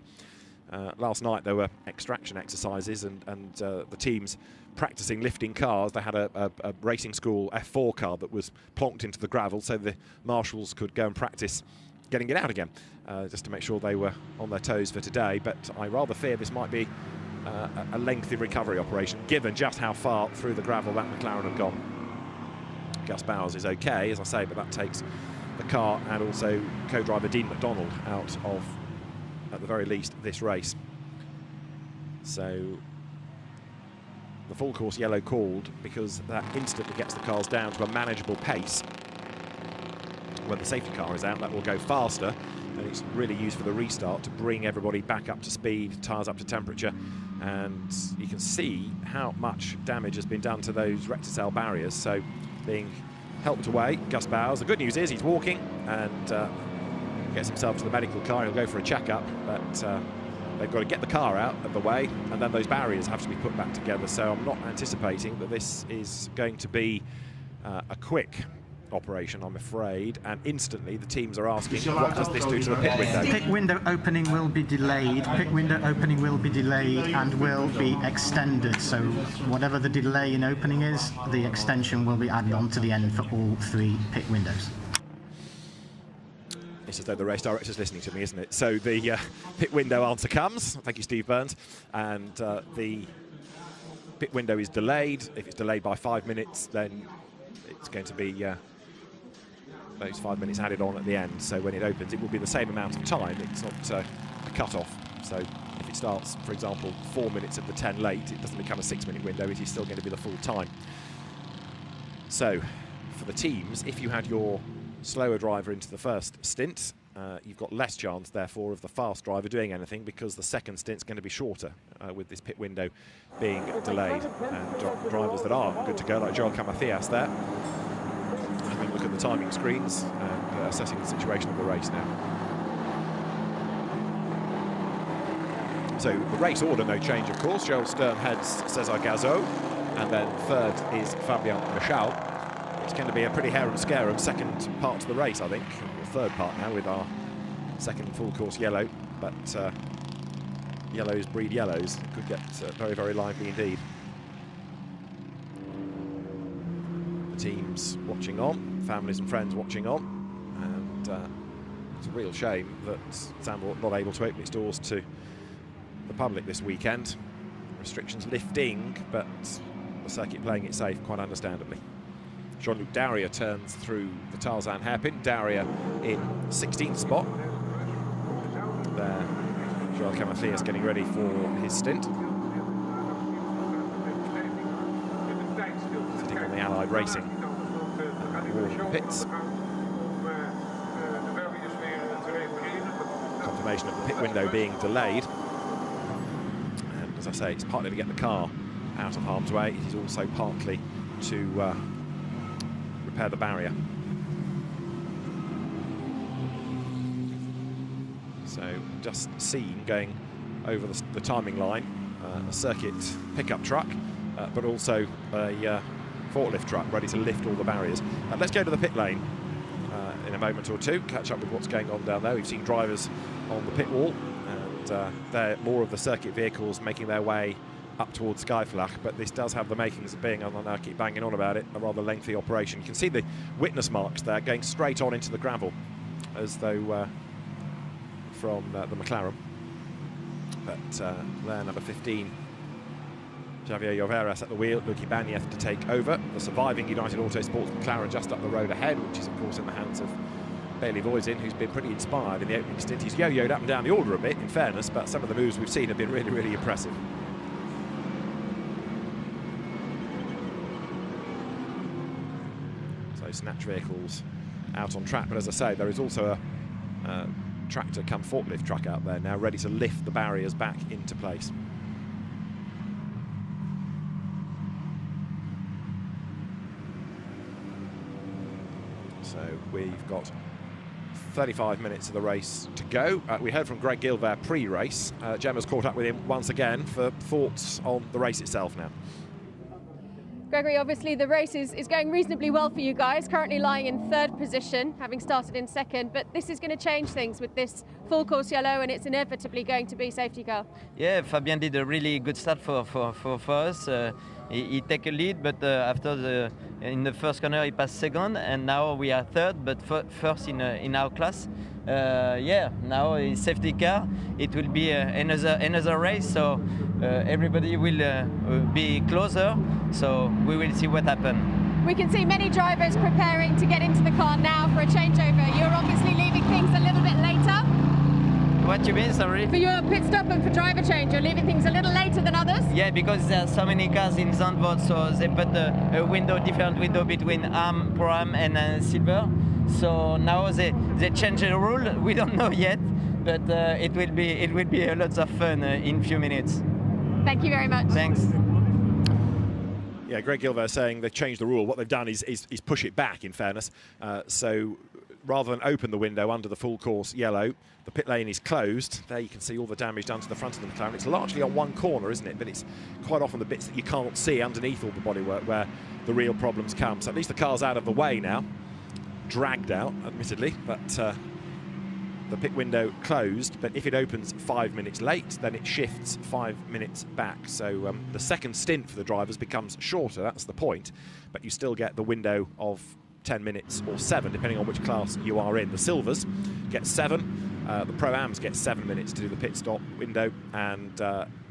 Last night there were extraction exercises and the teams practicing lifting cars. They had a racing school F4 car that was plonked into the gravel so the marshals could go and practice getting it out again, just to make sure they were on their toes for today. But I rather fear this might be a lengthy recovery operation, given just how far through the gravel that McLaren had gone. Gus Bowers is okay, as I say, but that takes the car and also co-driver Dean McDonald out of, at the very least, this race. So the full course yellow called because that instantly gets the cars down to a manageable pace. When the safety car is out, that will go faster, and it's really used for the restart to bring everybody back up to speed, tyres up to temperature, and you can see how much damage has been done to those recticel barriers. So being helped away, Gus Bowers. The good news is he's walking and gets himself to the medical car. He'll go for a checkup, but they've got to get the car out of the way, and then those barriers have to be put back together. So I'm not anticipating that this is going to be a quick operation, I'm afraid. And instantly the teams are asking, what does this do to the pit window?
Pit window opening will be delayed. Pit window opening will be delayed and will be extended. So whatever the delay in opening is, the extension will be added on to the end for all 3 pit windows.
It's as though the race director's listening to me, isn't it? So the pit window answer comes. Thank you, Steve Burns. And the pit window is delayed, if it's delayed by 5 minutes, then it's going to be those 5 minutes added on at the end. So when it opens, it will be the same amount of time. It's not a cut-off. So if it starts, for example, 4 minutes of the 10 late, it doesn't become a 6-minute window. It is still going to be the full time. So for the teams, if you had your slower driver into the first stint, you've got less chance, therefore, of the fast driver doing anything, because the second stint's going to be shorter with this pit window being delayed. And drivers that are good to go, like Joel Camathias there, having a look at the timing screens and assessing the situation of the race now. So the race order, no change, of course. Joel Stern heads Cesar Gazo, and then third is Fabien Michal. It's going to be a pretty harum-scarum second part to the race, I think, or third part now, with our second full course yellow. But yellows breed yellows. It could get very, very lively indeed. The teams watching on, families and friends watching on, and it's a real shame that Zandvoort not able to open its doors to the public this weekend. Restrictions lifting, but the circuit playing it safe, quite understandably. Jean-Luc Daria turns through the Tarzan hairpin. Daria in 16th spot. There, Joel Camathias getting ready for his stint. Sitting on the Allied Racing pits. Confirmation of the pit window being delayed. And as I say, it's partly to get the car out of harm's way. It is also partly to repair the barrier. So just seen going over the timing line, a circuit pickup truck, but also a forklift truck ready to lift all the barriers. Let's go to the pit lane in a moment or two, catch up with what's going on down there. We've seen drivers on the pit wall, and they're more of the circuit vehicles making their way up towards Skyflach, but this does have the makings of being, and I keep banging on about it, a rather lengthy operation. You can see the witness marks there going straight on into the gravel, as though from the McLaren. But there, number 15, Javier Lloveras at the wheel, Luki Banyeth to take over. The surviving United Autosports McLaren just up the road ahead, which is of course in the hands of Bailey Voisin, who's been pretty inspired in the opening stint. He's yo-yoed up and down the order a bit, in fairness, but some of the moves we've seen have been really, really impressive. Snatch vehicles out on track, but as I say, there is also a tractor come forklift truck out there now ready to lift the barriers back into place. So we've got 35 minutes of the race to go. We heard from Greg Gilbert pre-race. Gemma's caught up with him once again for thoughts on the race itself now.
Gregory, obviously the race is going reasonably well for you guys, currently lying in third position, having started in second, but this is going to change things with this full course yellow, and it's inevitably going to be safety car.
Yeah, Fabien did a really good start for us. He take a lead, but in the first corner he passed second, and now we are third, but first in our class. Yeah, now it's safety car. It will be another race, so everybody will be closer. So we will see what happens.
We can see many drivers preparing to get into the car now for a changeover. You're obviously leaving things a little bit later.
What you mean, sorry?
For your pit stop and for driver change, you're leaving things a little later than others?
Yeah, because there are so many cars in Zandvoort, so they put a different window between Am, Pro Am and Silver. So now they change the rule. We don't know yet, but it will be a lot of fun in a few minutes.
Thank you very much.
Thanks.
Yeah, Greg Gilbert saying they've changed the rule. What they've done is push it back, in fairness. So rather than open the window under the full course yellow, the pit lane is closed. There you can see all the damage done to the front of the McLaren. It's largely on one corner, isn't it? But it's quite often the bits that you can't see underneath all the bodywork where the real problems come. So at least the car's out of the way now. Dragged out, admittedly, but the pit window closed. But if it opens 5 minutes late, then it shifts 5 minutes back. So the second stint for the drivers becomes shorter, that's the point. But you still get the window of 10 minutes or 7, depending on which class you are in. The Silvers get 7, the Pro-Ams get 7 minutes to do the pit stop window, and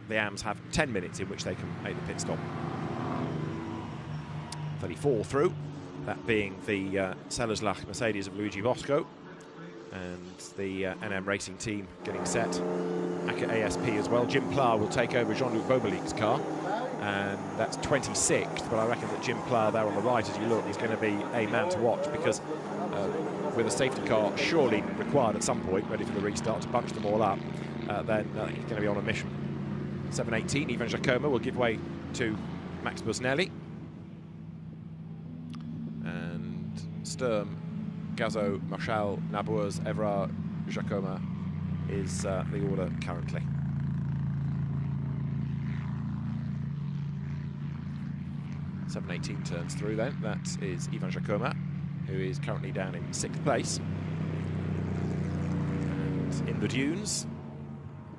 the AMs have 10 minutes in which they can make the pit stop. 34 through, that being the Sellerslach Mercedes of Luigi Bosco, and the NM Racing team getting set. ACA ASP as well. Jim Pla will take over Jean-Luc Bobelic's car, and that's 26th, but I reckon that Jim Pla there on the right, as you look, is going to be a man to watch, because with a safety car surely required at some point, ready for the restart, to bunch them all up, then he's going to be on a mission. 7.18, Ivan Giacomo will give way to Max Busnelli. And Sturm, Gazo, Marchal, Nabours, Evra, Giacomo is the order currently. .718 turns through then. That is Ivan Giacomo, who is currently down in 6th place. And in the dunes,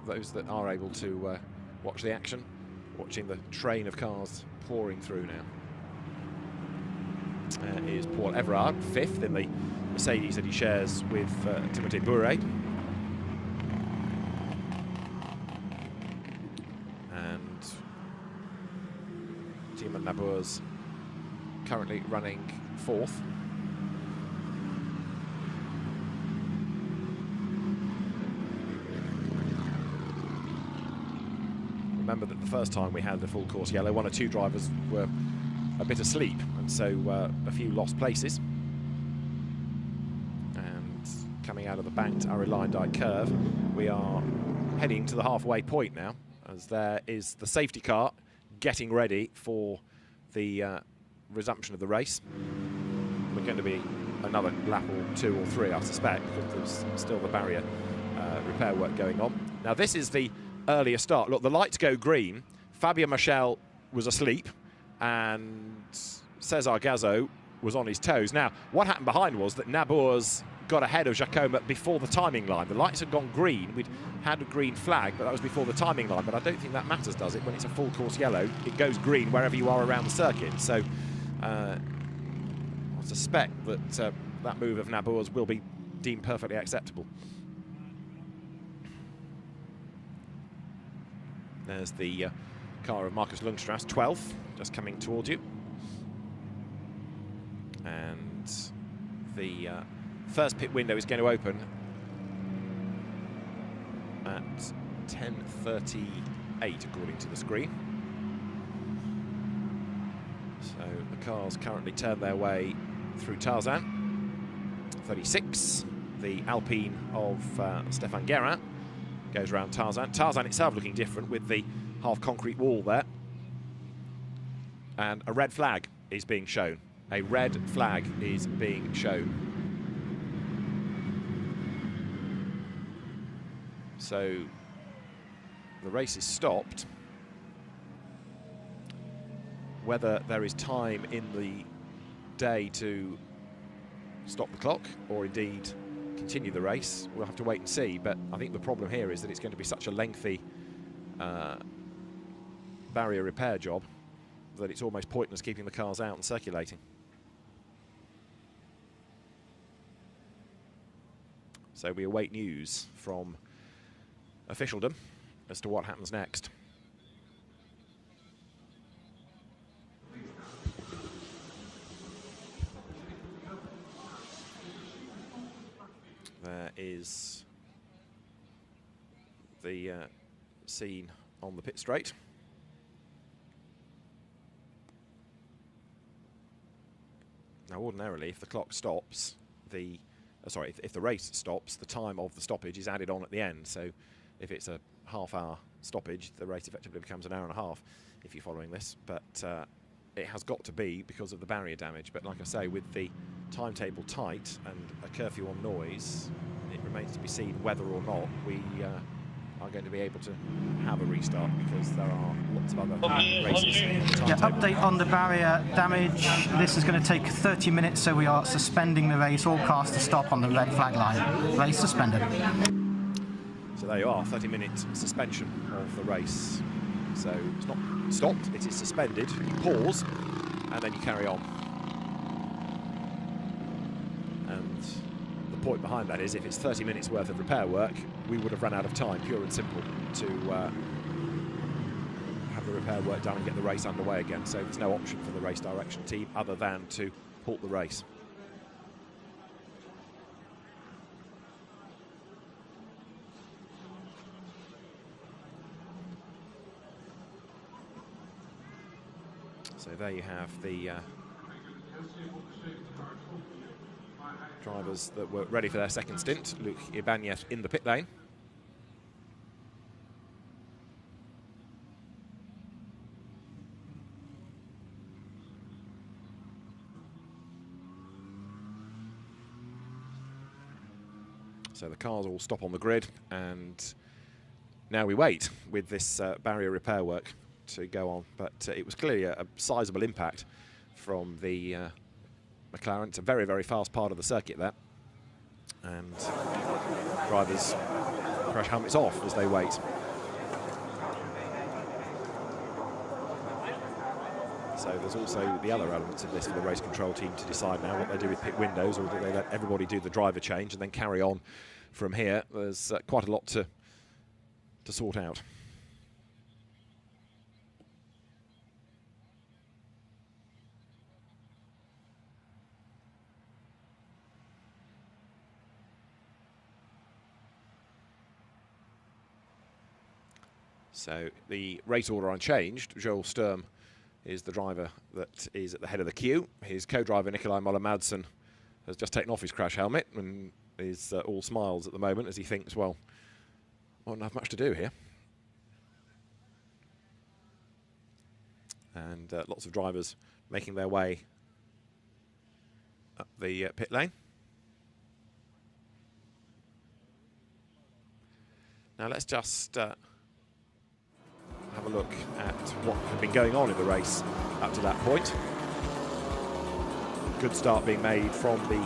those that are able to watch the action, watching the train of cars pouring through now, is Paul Everard, 5th in the Mercedes that he shares with Timothée Bouret. And Timo Nabours currently running 4th. Remember that the first time we had the full course yellow, 1 or 2 drivers were a bit asleep, and so a few lost places. And coming out of the banked Line Dyke curve, we are heading to the halfway point now, as there is the safety car getting ready for the resumption of the race. We're going to be another lap or 2 or 3, I suspect, because there's still the barrier repair work going on. Now this is the earlier start. Look, the lights go green. Fabio Marchal was asleep, and Cesar Gazo was on his toes. Now, what happened behind was that Nabours got ahead of Giacomo before the timing line. The lights had gone green. We'd had a green flag, but that was before the timing line. But I don't think that matters, does it? When it's a full course yellow, it goes green wherever you are around the circuit. So I suspect that that move of Nabours will be deemed perfectly acceptable. There's the car of Marcus Lundstrass, 12th, just coming towards you. And the first pit window is going to open at 10:38, according to the screen. So the cars currently turn their way through Tarzan. 36, the Alpine of Stéphane Guérin goes around Tarzan. Tarzan itself looking different with the half concrete wall there. And a red flag is being shown. A red flag is being shown. So the race is stopped. Whether there is time in the day to stop the clock or indeed continue the race, we'll have to wait and see. But I think the problem here is that it's going to be such a lengthy barrier repair job that it's almost pointless keeping the cars out and circulating. So we await news from officialdom as to what happens next. There is the scene on the pit straight. Now, ordinarily, if the clock stops, if the race stops, the time of the stoppage is added on at the end. So if it's a half-hour stoppage, the race effectively becomes an hour and a half, if you're following this. But it has got to be because of the barrier damage. But like I say, with the timetable tight and a curfew on noise, it remains to be seen whether or not we are going to be able to have a restart, because there are lots of other races.
Yeah, update on the barrier damage. This is going to take 30 minutes, so we are suspending the race. All cars to stop on the red flag line. Race suspended.
So there you are, 30-minute suspension of the race. So it's not stopped, it is suspended. You pause, and then you carry on. And the point behind that is, if it's 30 minutes worth of repair work, we would have run out of time, pure and simple, to repair work done and get the race underway again. So there's no option for the race direction team other than to halt the race. So there you have the drivers that were ready for their second stint. Luke Ibanez in the pit lane. So the cars all stop on the grid, and now we wait with this barrier repair work to go on. But it was clearly a sizable impact from the McLaren. It's a very, very fast part of the circuit there. And drivers crash helmets off as they wait. So there's also the other elements of this for the race control team to decide now what they do with pit windows, or do they let everybody do the driver change and then carry on from here. There's quite a lot to sort out. So the race order unchanged. Joel Sturm is the driver that is at the head of the queue. His co-driver Nikolai Moller-Madsen has just taken off his crash helmet and is all smiles at the moment as he thinks, well, I won't have much to do here. And lots of drivers making their way up the pit lane. Now let's just have a look at what had been going on in the race up to that point. Good start being made from the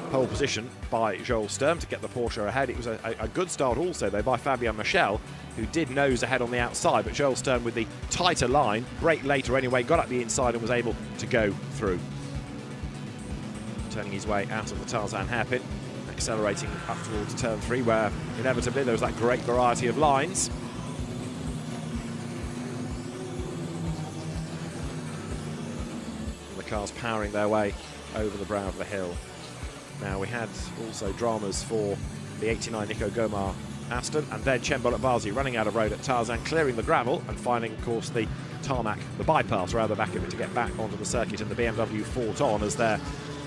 pole position by Joel Sturm to get the Porsche ahead. It was a good start also, though, by Fabien Michel, who did nose ahead on the outside, but Joel Sturm with the tighter line, brake later anyway, got up the inside and was able to go through. Turning his way out of the Tarzan hairpin, accelerating up towards turn 3, where inevitably there was that great variety of lines. Cars powering their way over the brow of the hill. Now we had also dramas for the 89 Nico Gomar Aston, and then Cembol Bazi running out of road at Tarzan, clearing the gravel and finding, of course, the tarmac, the bypass rather, back of it to get back onto the circuit, and the BMW fought on as their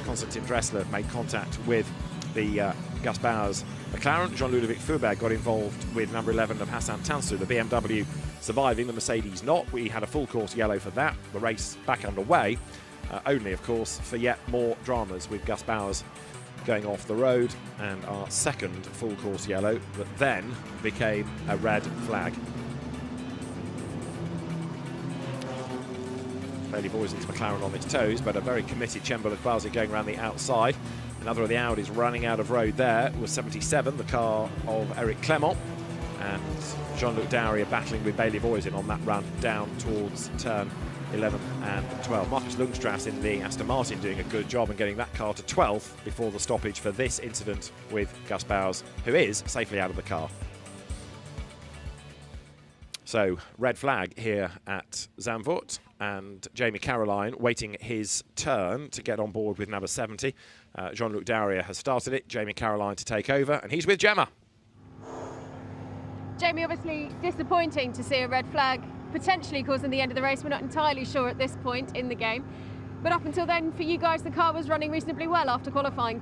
Konstantin Dressler made contact with the Gus Bauer's McLaren. Jean-Ludovic Furberg got involved with number 11 of Hassan Tansu, the BMW surviving, the Mercedes not. We had a full course yellow for that. The race back underway. Only, of course, for yet more dramas with Gus Bauer's going off the road and our second full course yellow that then became a red flag. Bailey Voisin's McLaren on its toes, but a very committed Cembol Bazi going around the outside. Another of the Audis running out of road there was 77, the car of Eric Clement, and Jean-Luc Daurier battling with Bailey Voisin on that run down towards turn 11 and 12. Marcus Lundstrass in the Aston Martin doing a good job and getting that car to 12th before the stoppage for this incident with Gus Bauers, who is safely out of the car. So, red flag here at Zandvoort, and Jamie Caroline waiting his turn to get on board with number 70. Jean-Luc Daurier has started it, Jamie Caroline to take over, and he's with Gemma.
Jamie, obviously disappointing to see a red flag potentially causing the end of the race. We're not entirely sure at this point in the game, but up until then for you guys the car was running reasonably well after qualifying.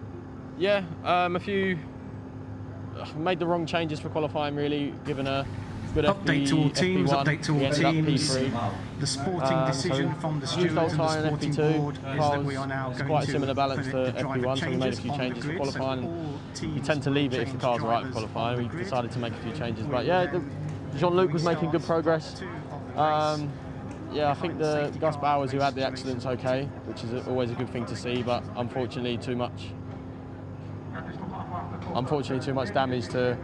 Yeah, a few made the wrong changes for qualifying, really, given a good
update to all teams,
FP1.
update to all teams. The sporting decision
so
from the stewards and the sporting board is that we are now going
quite
to
a similar balance
put
for
the driver
FP1, so we made a few
on the
changes for
grid,
qualifying.
so all teams
You tend to leave it if the
change
car's right for
drivers
qualifying.
on
We
the grid.
decided to make a few changes, but yeah, Jean-Luc was making good progress. Yeah, I think the Gus Bauers, who had the accident's okay, which is always a good thing to see, but unfortunately too much damage to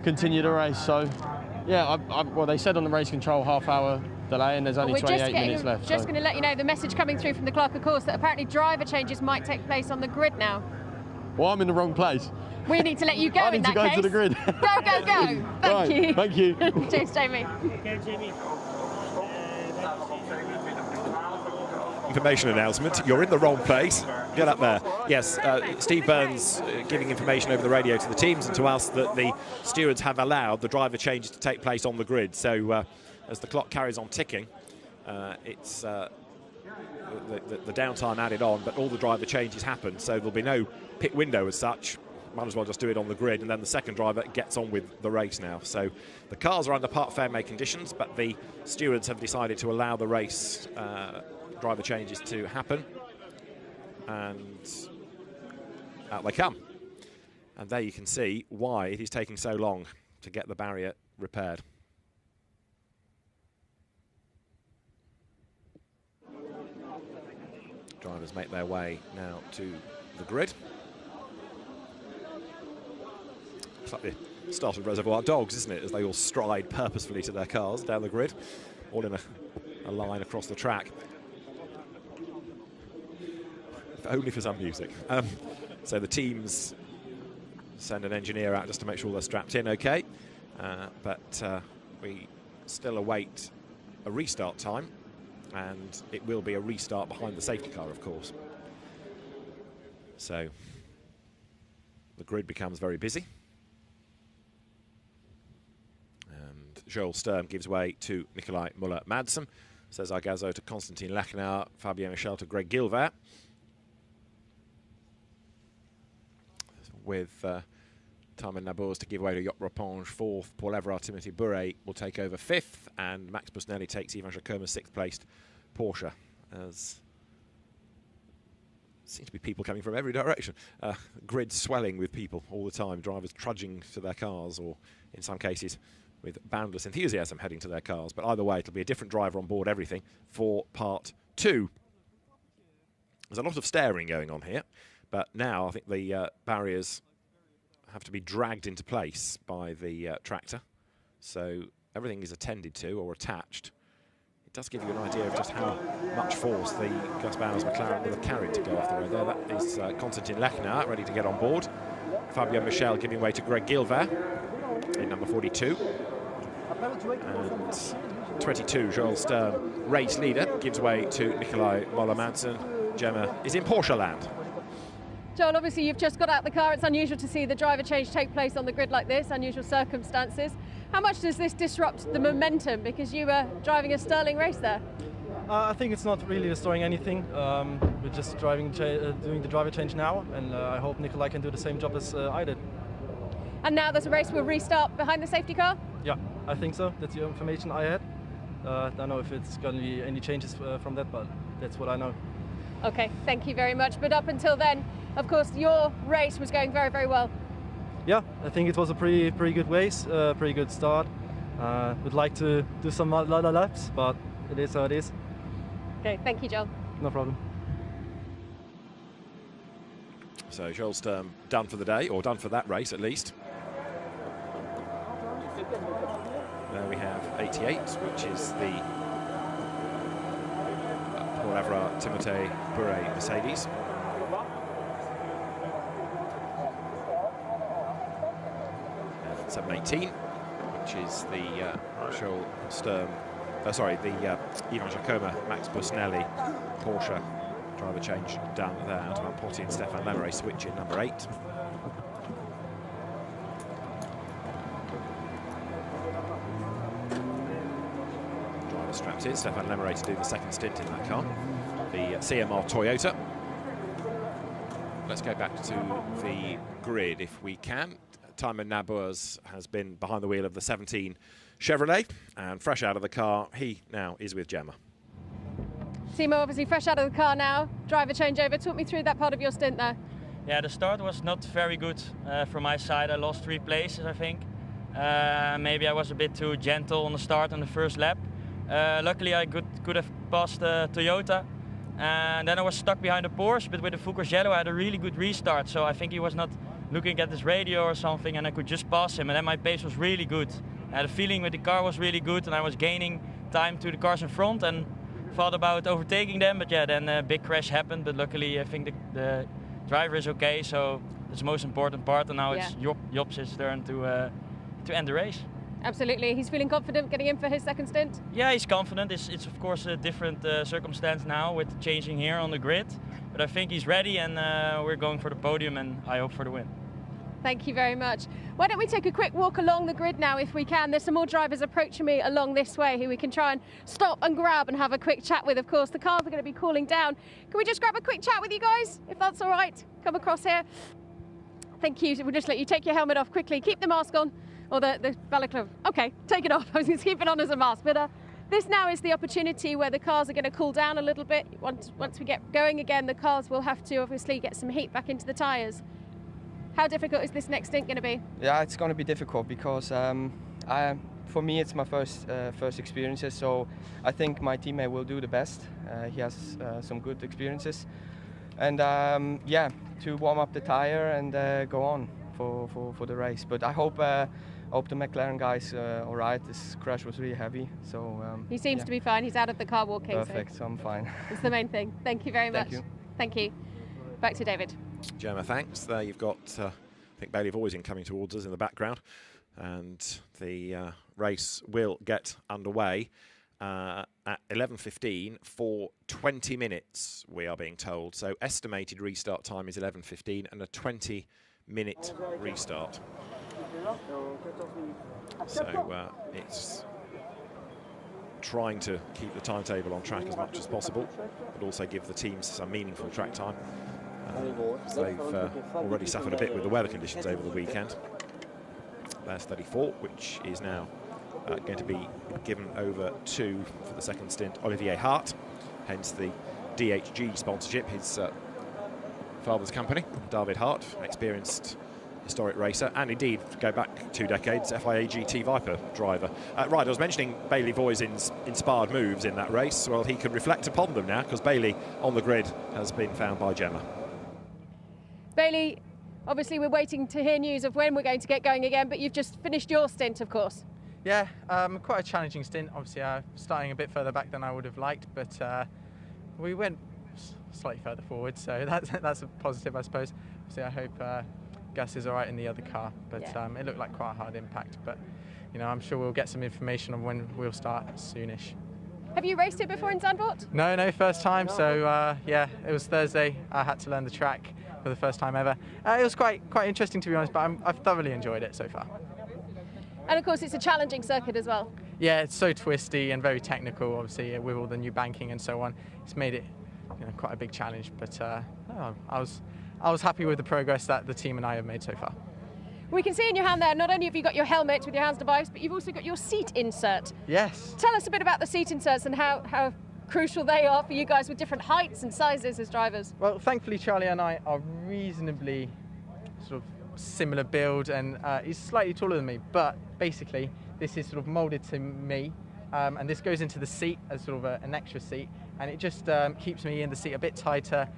continue the race. So yeah, well, they said on the race control half-hour delay, and there's only 28 minutes left.
Just going to let you know the message coming through from the clerk of course that apparently driver changes might take place on the grid now.
Well, I'm in the wrong place.
We need to let you go.
I need to go to the grid.
Go. Thank
right,
you.
Thank you.
Cheers, Jamie.
Okay, Jamie.
Information announcement. You're in the wrong place. Get up there. Yes, Steve Burns giving information over the radio to the teams and to us that the stewards have allowed the driver changes to take place on the grid. So as the clock carries on ticking, it's the downtime added on, but all the driver changes happen. So there'll be no pit window as such. Might as well just do it on the grid, and then the second driver gets on with the race now. So the cars are under part fair make conditions, but the stewards have decided to allow the race driver changes to happen. And out they come. And there you can see why it is taking so long to get the barrier repaired. Drivers make their way now to the grid. It's like the start of Reservoir Dogs, isn't it? As they all stride purposefully to their cars down the grid, all in a line across the track. If only for some music. So the teams send an engineer out just to make sure they're strapped in okay. But we still await a restart time, and it will be a restart behind the safety car, of course. So the grid becomes very busy. Joel Sturm gives way to Nikolai Müller-Madsen, Cesar Gazzo to Konstantin Lachenauer, Fabien Michel to Greg Gilvert. With Timon Nabours to give way to Jock Raponge fourth, Paul Everard, Timothy Bure will take over fifth, and Max Busnelli takes Ivan Jacoma's sixth placed Porsche. As seems to be people coming from every direction. Grid swelling with people all the time, drivers trudging to their cars, or in some cases with boundless enthusiasm heading to their cars. But either way, it'll be a different driver on board everything for part two. There's a lot of staring going on here, but now I think the barriers have to be dragged into place by the tractor. So everything is attended to or attached. It does give you an idea of just how much force the Gus Bowers McLaren will have carried to go off the road there. That is Konstantin Lachenauer ready to get on board. Fabien Michel giving way to Greg Gilvert in number 42. And 22, Joel Sturm, race leader, gives way to Nikolai Müller-Madsen. Gemma is in Porsche land.
Joel, obviously you've just got out the car. It's unusual to see the driver change take place on the grid like this, unusual circumstances. How much does this disrupt the momentum, because you were driving a sterling race there?
I think it's not really destroying anything. We're just doing the driver change now, and I hope Nikolai can do the same job as I did.
And now the race will restart behind the safety car?
Yeah, I think so. That's the information I had. I don't know if it's going to be any changes from that, but that's what I know.
Okay, thank you very much. But up until then, of course, your race was going very, very well.
Yeah, I think it was a pretty good race, pretty good start. Would like to do some laps, but it is how it is.
Okay, thank you, Joel.
No problem.
So Joel Sturm done for the day, or done for that race at least. There we have 88, which is the Paul Everard, Timothée Bure Mercedes. And 718, which is the Joel Sturm, the Ivan Jacoma, Max Busnelli, Porsche. Driver change done there. Antoine Potti and Stéphane Lemeray switch in number 8. Driver strapped in, Stéphane Lemeray to do the second stint in that car, the CMR Toyota. Let's go back to the grid if we can. Timon Nabours has been behind the wheel of the 17 Chevrolet, and fresh out of the car, he now is with Gemma.
Timo, obviously fresh out of the car now, driver changeover. Talk me through that part of your stint there.
Yeah, the start was not very good from my side. I lost 3 places, I think. Maybe I was a bit too gentle on the start on the first lap. Luckily, I could have passed the Toyota. And then I was stuck behind the Porsche, but with the Full Course Yellow, I had a really good restart. So I think he was not looking at his radio or something, and I could just pass him. And then my pace was really good. The feeling with the car was really good, and I was gaining time to the cars in front. And thought about overtaking them, but yeah, then a big crash happened. But luckily, I think the driver is okay, so it's the most important part. And now it's Jop's turn to end the race.
Absolutely. He's feeling confident getting in for his second stint?
Yeah, he's confident. It's of course a different circumstance now with changing here on the grid. But I think he's ready, and we're going for the podium, and I hope for the win.
Thank you very much. Why don't we take a quick walk along the grid now if we can? There's some more drivers approaching me along this way who we can try and stop and grab and have a quick chat with. Of course, the cars are going to be cooling down. Can we just grab a quick chat with you guys, if that's all right? Come across here. Thank you. We'll just let you take your helmet off quickly. Keep the mask on, or the balaclava. Okay, take it off. I was going to keep it on as a mask. But this now is the opportunity where the cars are going to cool down a little bit. Once we get going again, the cars will have to obviously get some heat back into the tyres. How difficult is this next stint going to be?
Yeah, it's going to be difficult because for me it's my first experiences. So I think my teammate will do the best. He has some good experiences, and yeah, to warm up the tire and go on for the race. But I hope the McLaren guys all right. This crash was really heavy, so
he seems to be fine. He's out of the car walking.
Perfect, so I'm fine.
It's the main thing. Thank you very much. Thank you. Back to David.
Gemma, thanks. There you've got, I think, Bailey Voisin coming towards us in the background. And the race will get underway at 11:15 for 20 minutes, we are being told. So estimated restart time is 11:15 and a 20-minute restart. So it's trying to keep the timetable on track as much as possible, but also give the teams some meaningful track time. So they've already suffered a bit with the weather conditions over the weekend. There's 34, which is now going to be given over to, for the second stint, Olivier Hart, hence the DHG sponsorship, his father's company, David Hart, experienced historic racer, and indeed, go back 2 decades, FIA GT Viper driver. Right, I was mentioning Bailey Voisin's inspired moves in that race. Well, he can reflect upon them now, because Bailey on the grid has been found by Gemma.
Bailey, obviously we're waiting to hear news of when we're going to get going again, but you've just finished your stint, of course.
Yeah, quite a challenging stint. Obviously, starting a bit further back than I would have liked, but we went slightly further forward, so that's a positive, I suppose. Obviously, I hope Gus is all right in the other car, but it looked like quite a hard impact. But you know, I'm sure we'll get some information on when we'll start soonish.
Have you raced it before in Zandvoort?
No, first time. So yeah, it was Thursday. I had to learn the track for the first time ever. It was quite interesting, to be honest, but I've thoroughly enjoyed it so far.
And of course, it's a challenging circuit as well.
Yeah, it's so twisty and very technical. Obviously, with all the new banking and so on, it's made it, you know, quite a big challenge. But no, I was happy with the progress that the team and I have made so far.
We can see in your hand there, not only have you got your helmet with your hands device, but you've also got your seat insert.
Yes.
Tell us a bit about the seat inserts and how crucial they are for you guys with different heights and sizes as drivers.
Well, thankfully Charlie and I are reasonably sort of similar build, and he's slightly taller than me, but basically this is sort of molded to me, and this goes into the seat as sort of an extra seat, and it just keeps me in the seat a bit tighter,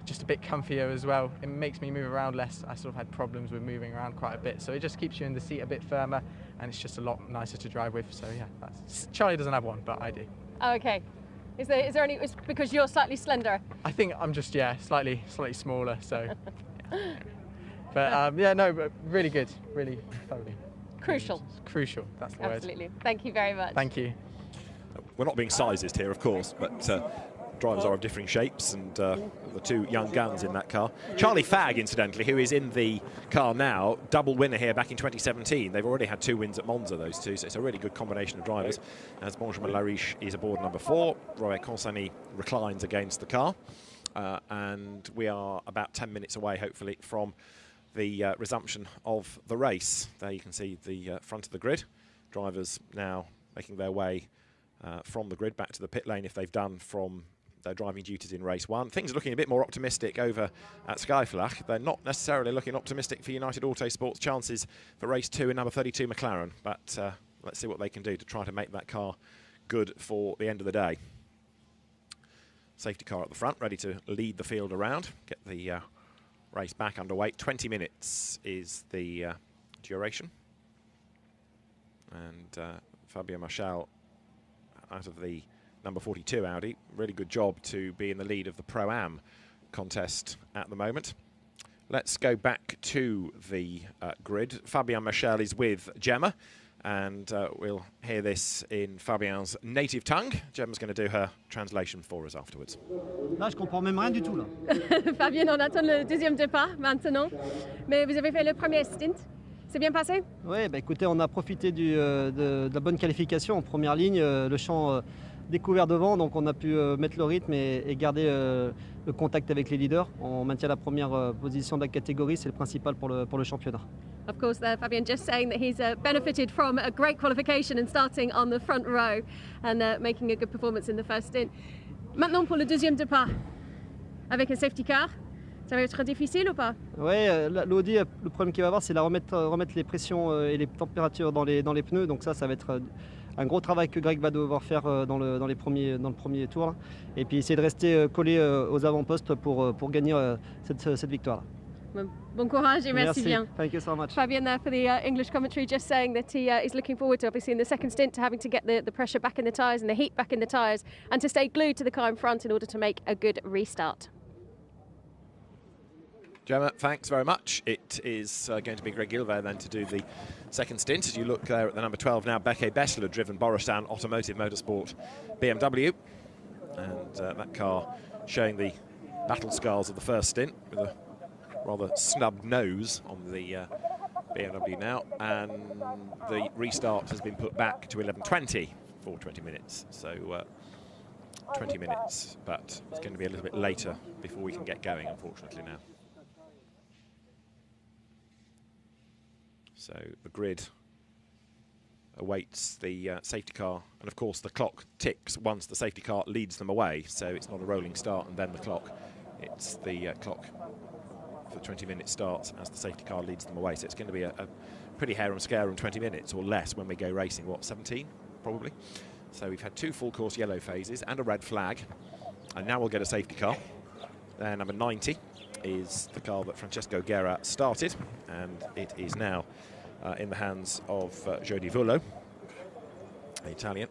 just a bit comfier as well. It makes me move around less. I sort of had problems with moving around quite a bit, so it just keeps you in the seat a bit firmer, and it's just a lot nicer to drive with. So yeah, Charlie doesn't have one, but I do.
Oh, okay. Is there any? It's because you're slightly slender.
I think I'm just slightly smaller. So, yeah. But yeah, no, but really good, really thoroughly.
Crucial.
Crucial. That's the word.
Absolutely. Thank you very much.
Thank you.
We're not being sizist here, of course, but drivers are of differing shapes, and the two young guns in that car. Charlie Fagg, incidentally, who is in the car now, double winner here back in 2017. They've already had 2 wins at Monza, those two, so it's a really good combination of drivers. As Benjamin Lariche is aboard number 4, Roy Consani reclines against the car, and we are about 10 minutes away, hopefully, from the resumption of the race. There you can see the front of the grid. Drivers now making their way from the grid back to the pit lane if they've done from their driving duties in race 1. Things are looking a bit more optimistic over at Skyflach. They're not necessarily looking optimistic for United Autosport's chances for race 2 in number 32 McLaren, but let's see what they can do to try to make that car good for the end of the day. Safety car at the front, ready to lead the field around, get the race back underway. 20 minutes is the duration, and Fabio Marchal out of the number 42 Audi. Really good job to be in the lead of the Pro-Am contest at the moment. Let's go back to the grid. Fabien Marchal is with Gemma. and we'll hear this in Fabien's native tongue. Gemma's going to do her translation for us afterwards.
Là, je comprends même rien du tout, là.
Fabienne, on attend le deuxième départ maintenant. Mais vous avez fait le premier stint. C'est bien passé?
Oui, bah, écoutez, on a profité de la bonne qualification en première ligne, le champ découvert devant, donc on a pu mettre le rythme et garder le contact avec les leaders. On maintient la première position de la catégorie, c'est le principal pour le championnat.
Of course, Fabian just saying that he's benefited from a great qualification and starting on the front row and making a good performance in the first stint. Maintenant pour le deuxième départ, avec un safety car, ça va être difficile ou pas?
Oui, l'Audi, le problème qu'il va avoir, c'est de remettre les pressions et les températures dans les pneus, donc ça va être un gros travail que Greg va devoir faire dans le premier tour, là. Et puis essayer de rester collé aux avant-postes pour gagner cette victoire-là.
Bon courage et merci bien.
Thank you so much.
Fabian there for the English commentary, just saying that he is looking forward to, obviously in the second stint, to having to get the pressure back in the tyres and the heat back in the tyres and to stay glued to the car in front in order to make a good restart.
Gemma, thanks very much. It is going to be Greg Gilbert then to do the second stint. As you look there at the number 12 now, Beke Bessler, driven Borostan Automotive Motorsport BMW. And that car showing the battle scars of the first stint with a rather snubbed nose on the BMW now. And the restart has been put back to 11:20 for 20 minutes. So 20 minutes, but it's going to be a little bit later before we can get going, unfortunately, now. So the grid awaits the safety car, and of course the clock ticks once the safety car leads them away, so it's not a rolling start and then the clock. It's the clock for 20 minutes starts as the safety car leads them away, so it's going to be a pretty harum-scarum 20 minutes or less when we go racing. What, 17 probably? So we've had 2 full course yellow phases and a red flag, and now we'll get a safety car. Then number 90 is the car that Francesco Guerra started, and it is now in the hands of Jody Vullo, the Italian,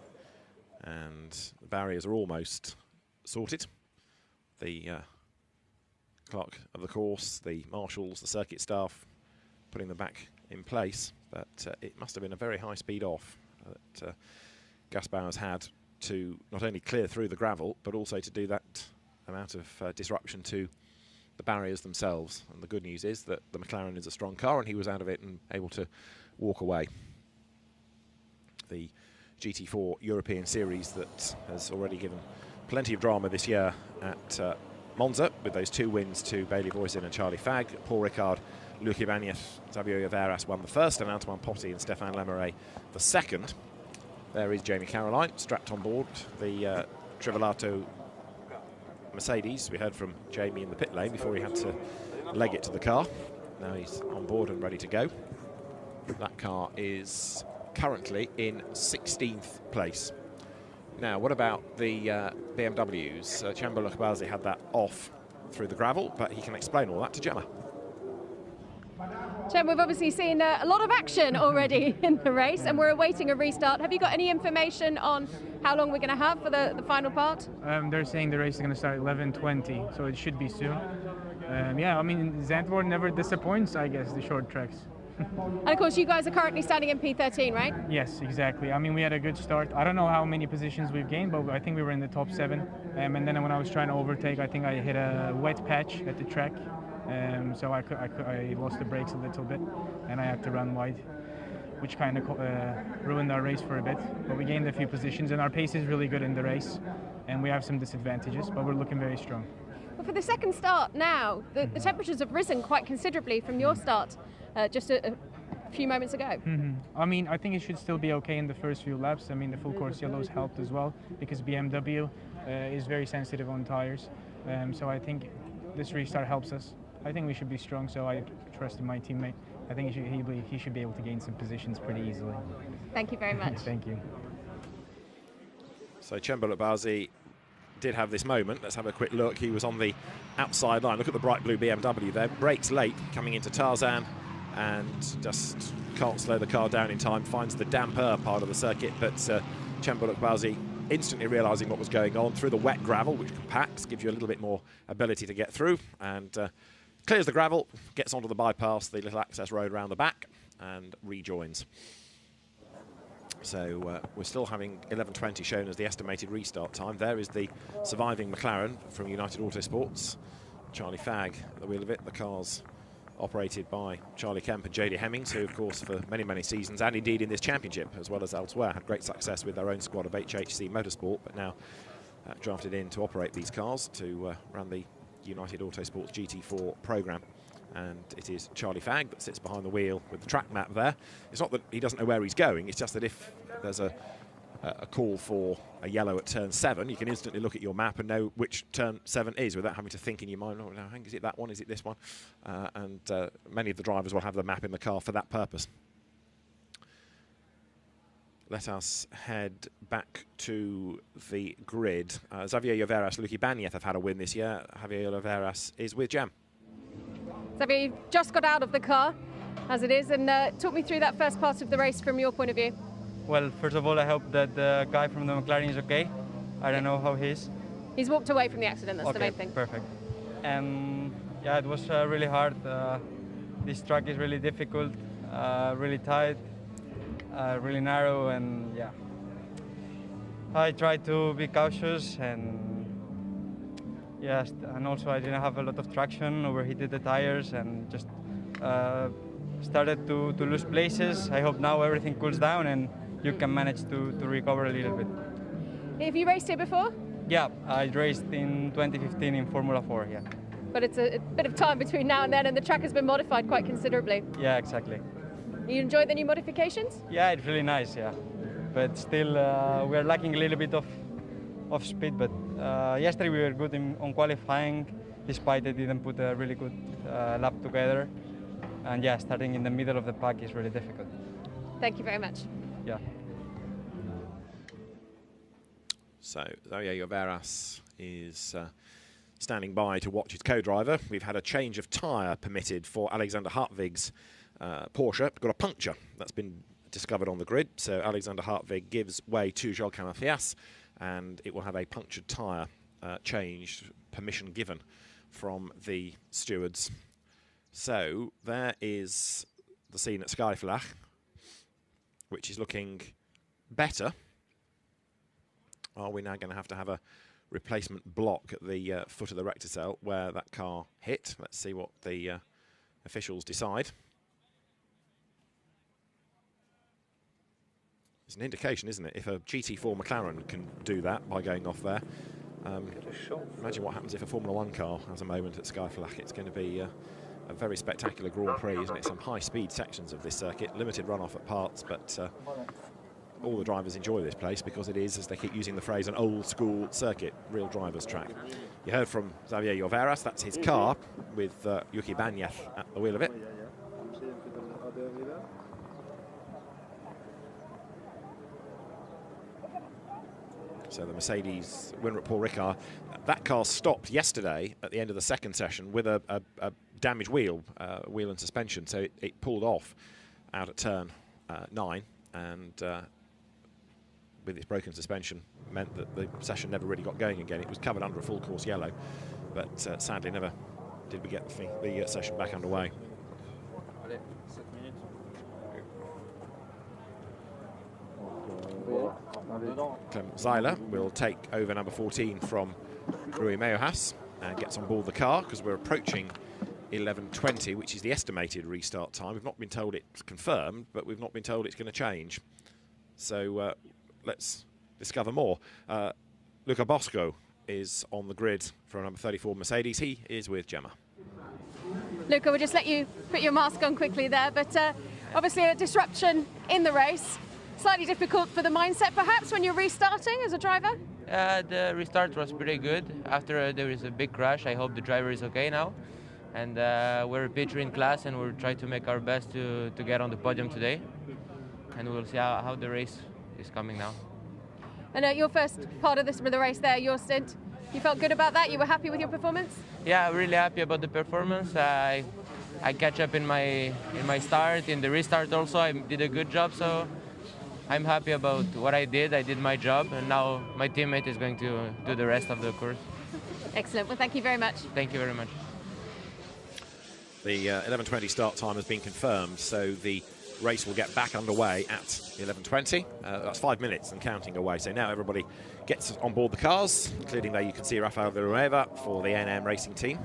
and the barriers are almost sorted. The clock of the course, the marshals, the circuit staff putting them back in place, but it must have been a very high speed off that Gus Bowers had to not only clear through the gravel but also to do that amount of disruption to the barriers themselves. And the good news is that the McLaren is a strong car and he was out of it and able to walk away. The GT4 European Series that has already given plenty of drama this year at Monza, with those 2 wins to Bailey Voisin and Charlie Fagg. Paul Ricard, Luc Ibanez, Xavier Averas won the first, and Antoine Potti and Stéphane Lemaret the second. There is Jamie Caroline strapped on board the Trivelato Mercedes. We heard from Jamie in the pit lane before he had to leg it to the car. Now he's on board and ready to go. That car is currently in 16th place. Now, what about the BMWs? Chambo Lukbazi had that off through the gravel, but he can explain all that to Gemma.
Jem, we've obviously seen a lot of action already in the race, and we're awaiting a restart. Have you got any information on how long we're going to have for the final part?
They're saying the race is going to start at 11:20, so it should be soon. Yeah, I mean, Zandvoort never disappoints, I guess, the short tracks.
And of course, you guys are currently standing in P13, right?
Yes, exactly. I mean, we had a good start. I don't know how many positions we've gained, but I think we were in the top 7. And then when I was trying to overtake, I think I hit a wet patch at the track. So I lost the brakes a little bit, and I had to run wide, which kind of ruined our race for a bit. But we gained a few positions, and our pace is really good in the race, and we have some disadvantages, but we're looking very strong.
But for the second start now, the temperatures have risen quite considerably from your start just a few moments ago.
I mean, I think it should still be okay in the first few laps. I mean, the full course yellows helped as well, because BMW is very sensitive on tires. So I think this restart helps us. I think we should be strong, so I trust in my teammate. I think he should be able to gain some positions pretty easily.
Thank you very much.
Thank you.
So Chambo Lukbazi did have this moment. Let's have a quick look. He was on the outside line. Look at the bright blue BMW there. Brakes late coming into Tarzan and just can't slow the car down in time. Finds the damper part of the circuit, but Chambo Lukbazi instantly realising what was going on through the wet gravel, which compacts, gives you a little bit more ability to get through, and clears the gravel, gets onto the bypass, the little access road around the back, and rejoins. So we're still having 11:20 shown as the estimated restart time. There is the surviving McLaren from United Autosports. Charlie Fagg at the wheel of it. The car's operated by Charlie Kemp and JD Hemmings, who of course for many, many seasons, and indeed in this championship as well as elsewhere, had great success with their own squad of HHC Motorsport, but now drafted in to operate these cars to run the United Autosports GT4 programme. And it is Charlie Fagg that sits behind the wheel with the track map there. It's not that he doesn't know where he's going, it's just that if there's a call for a yellow at turn 7, you can instantly look at your map and know which turn 7 is without having to think in your mind, oh, no, is it that one, is it this one? And many of the drivers will have the map in the car for that purpose. Let us head back to the grid. Xavier Lloveras, Lucky Banyeth have had a win this year. Javier Lloveras is with Jam.
Xavier, you've just got out of the car, as it is, and talk me through that first part of the race from your point of view.
Well, first of all, I hope that the guy from the McLaren is okay. I don't know how he is.
He's walked away from the accident, that's the main thing.
Perfect. Yeah, it was really hard. This track is really difficult, really tight, really narrow, and yeah. I tried to be cautious, and yes, and also I didn't have a lot of traction, overheated the tires, and just started to lose places. I hope now everything cools down and you can manage to recover a little bit.
Have you raced here before?
Yeah, I raced in 2015 in Formula 4, yeah.
But it's a bit of time between now and then, and the track has been modified quite considerably.
Yeah, exactly.
You enjoy the new modifications?
Yeah, it's really nice, yeah. But still, we're lacking a little bit of speed, but yesterday we were good on qualifying, despite they didn't put a really good lap together. And yeah, starting in the middle of the pack is really difficult.
Thank you very much.
Yeah.
So Xavier Lloveras is standing by to watch his co-driver. We've had a change of tyre permitted for Alexander Hartwig's Porsche. Got a puncture that's been discovered on the grid. So Alexander Hartwig gives way to Joelka Mathias, and it will have a punctured tyre changed, permission given from the stewards. So there is the scene at Skyflach, which is looking better. Are we now going to have a replacement block at the foot of the recticel where that car hit? Let's see what the officials decide. It's an indication, isn't it? If a GT4 McLaren can do that by going off there, imagine what happens if a Formula 1 car has a moment at Skyflach. It's going to be a very spectacular Grand Prix, isn't it? Some high-speed sections of this circuit, limited runoff at parts, but all the drivers enjoy this place because it is, as they keep using the phrase, an old-school circuit, real driver's track. You heard from Xavier Lloveras, that's his car, with Yuki Banyeth at the wheel of it. So the Mercedes winner at Paul Ricard, that car stopped yesterday at the end of the second session with a damaged wheel and suspension, so it pulled off out at turn 9, and with its broken suspension meant that the session never really got going again. It was covered under a full course yellow, but sadly never did we get the session back underway. Clem Zeiler will take over number 14 from Rui Meohas and gets on board the car, because we're approaching 11:20, which is the estimated restart time. We've not been told it's confirmed, but we've not been told it's going to change. So let's discover more. Luca Bosco is on the grid for number 34 Mercedes. He is with Gemma.
Luca, we'll just let you put your mask on quickly there, but obviously a disruption in the race. Slightly difficult for the mindset, perhaps, when you're restarting as a driver?
The restart was pretty good. After there was a big crash, I hope the driver is okay now. And we're a pitcher in class, and we'll try to make our best to get on the podium today. And we'll see how the race is coming now.
And your first part of the race there, your stint, you felt good about that? You were happy with your performance?
Yeah, really happy about the performance. I catch up in my start, in the restart also. I did a good job, so I'm happy about what I did. I did my job, and now my teammate is going to do the rest of the course.
Excellent. Well, thank you very much.
Thank you very much.
The 11:20 start time has been confirmed, so the race will get back underway at 11:20. That's 5 minutes and counting away. So now everybody gets on board the cars, including there you can see Rafael Villanueva for the NM Racing team.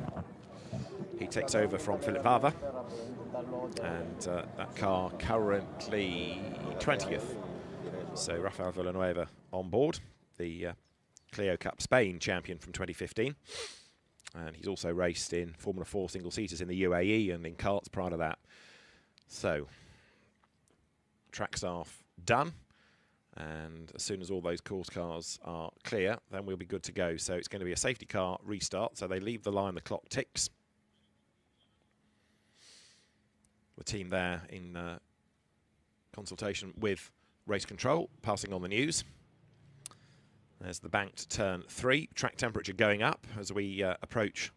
He takes over from Philip Vava, and that car currently 20th. So Rafael Villanueva on board, the Clio Cup Spain champion from 2015. And he's also raced in Formula 4 single-seaters in the UAE and in karts prior to that. So, track staff done. And as soon as all those course cars are clear, then we'll be good to go. So it's going to be a safety car restart. So they leave the line, the clock ticks. The team there in consultation with race control, passing on the news. There's the banked turn 3. Track temperature going up as we approach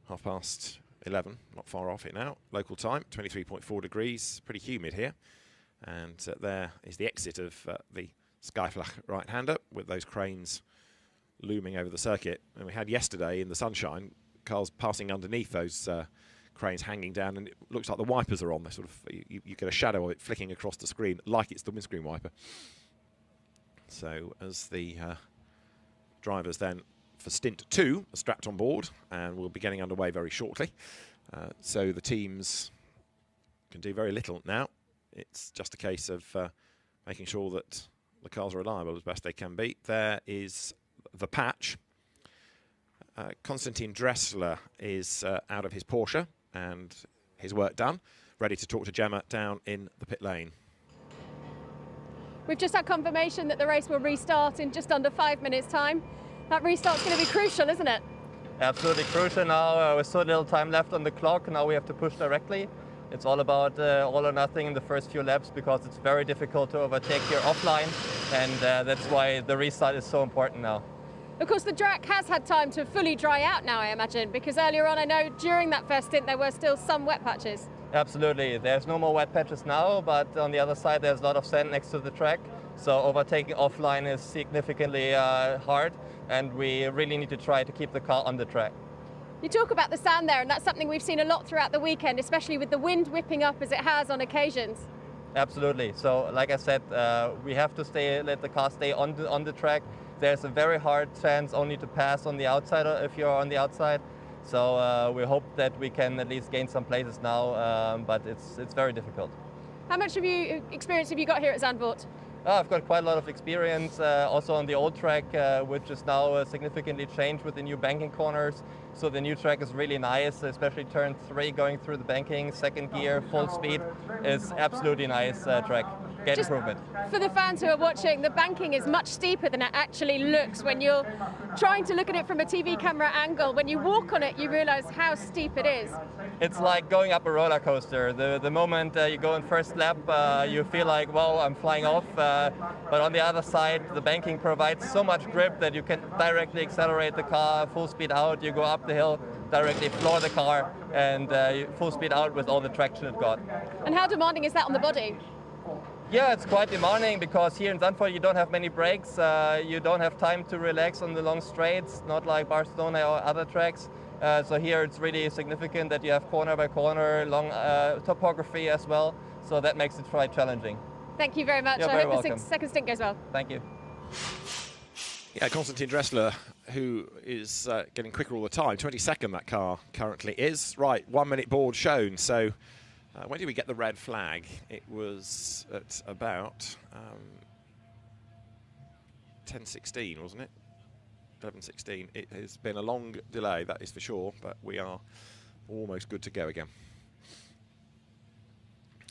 11:30. Not far off it now. Local time, 23.4 degrees. Pretty humid here. And there is the exit of the Skyflach right-hander with those cranes looming over the circuit. And we had yesterday in the sunshine cars passing underneath those cranes hanging down, and it looks like the wipers are on. They're sort of you get a shadow of it flicking across the screen like it's the windscreen wiper. So as the drivers then for stint 2 are strapped on board, and we'll be getting underway very shortly. So the teams can do very little now. It's just a case of making sure that the cars are reliable as best they can be. There is the patch. Konstantin Dressler is out of his Porsche and his work done, ready to talk to Gemma down in the pit lane.
We've just had confirmation that the race will restart in just under 5 minutes' time. That restart's going to be crucial, isn't it?
Absolutely crucial now. With so little time left on the clock, now we have to push directly. It's all about all or nothing in the first few laps because it's very difficult to overtake here offline, and that's why the restart is so important now.
Of course, the track has had time to fully dry out now, I imagine, because earlier on I know during that first stint there were still some wet patches.
Absolutely. There's no more wet patches now, but on the other side there's a lot of sand next to the track. So overtaking offline is significantly hard, and we really need to try to keep the car on the track.
You talk about the sand there, and that's something we've seen a lot throughout the weekend, especially with the wind whipping up as it has on occasions.
Absolutely. So like I said, we have to let the car stay on the track. There's a very hard chance only to pass on the outside if you're on the outside. So we hope that we can at least gain some places now, but it's very difficult.
How much experience have you got here at Zandvoort?
I've got quite a lot of experience also on the old track, which is now significantly changed with the new banking corners. So the new track is really nice, especially turn 3 going through the banking, second gear, full speed is absolutely nice track. Great improvement.
For the fans who are watching, the banking is much steeper than it actually looks when you're trying to look at it from a TV camera angle. When you walk on it, you realize how steep it is.
It's like going up a roller coaster. The moment you go in first lap, you feel like, well, I'm flying off. But on the other side, the banking provides so much grip that you can directly accelerate the car, full speed out, you go up the hill, directly floor the car, and full speed out with all the traction it got.
And how demanding is that on the body?
Yeah, it's quite demanding because here in Zandvoort you don't have many breaks, you don't have time to relax on the long straights, not like Barcelona or other tracks. So here it's really significant that you have corner by corner, long topography as well, so that makes it quite challenging.
Thank you very much.
You're
I
very
hope
welcome.
the second stint goes well.
Thank you.
Yeah, Konstantin Dressler, who is getting quicker all the time. 22nd that car currently is. Right, 1 minute board shown. So when did we get the red flag? It was at about 10:16, wasn't it? 11:16. It has been a long delay, that is for sure, but we are almost good to go again.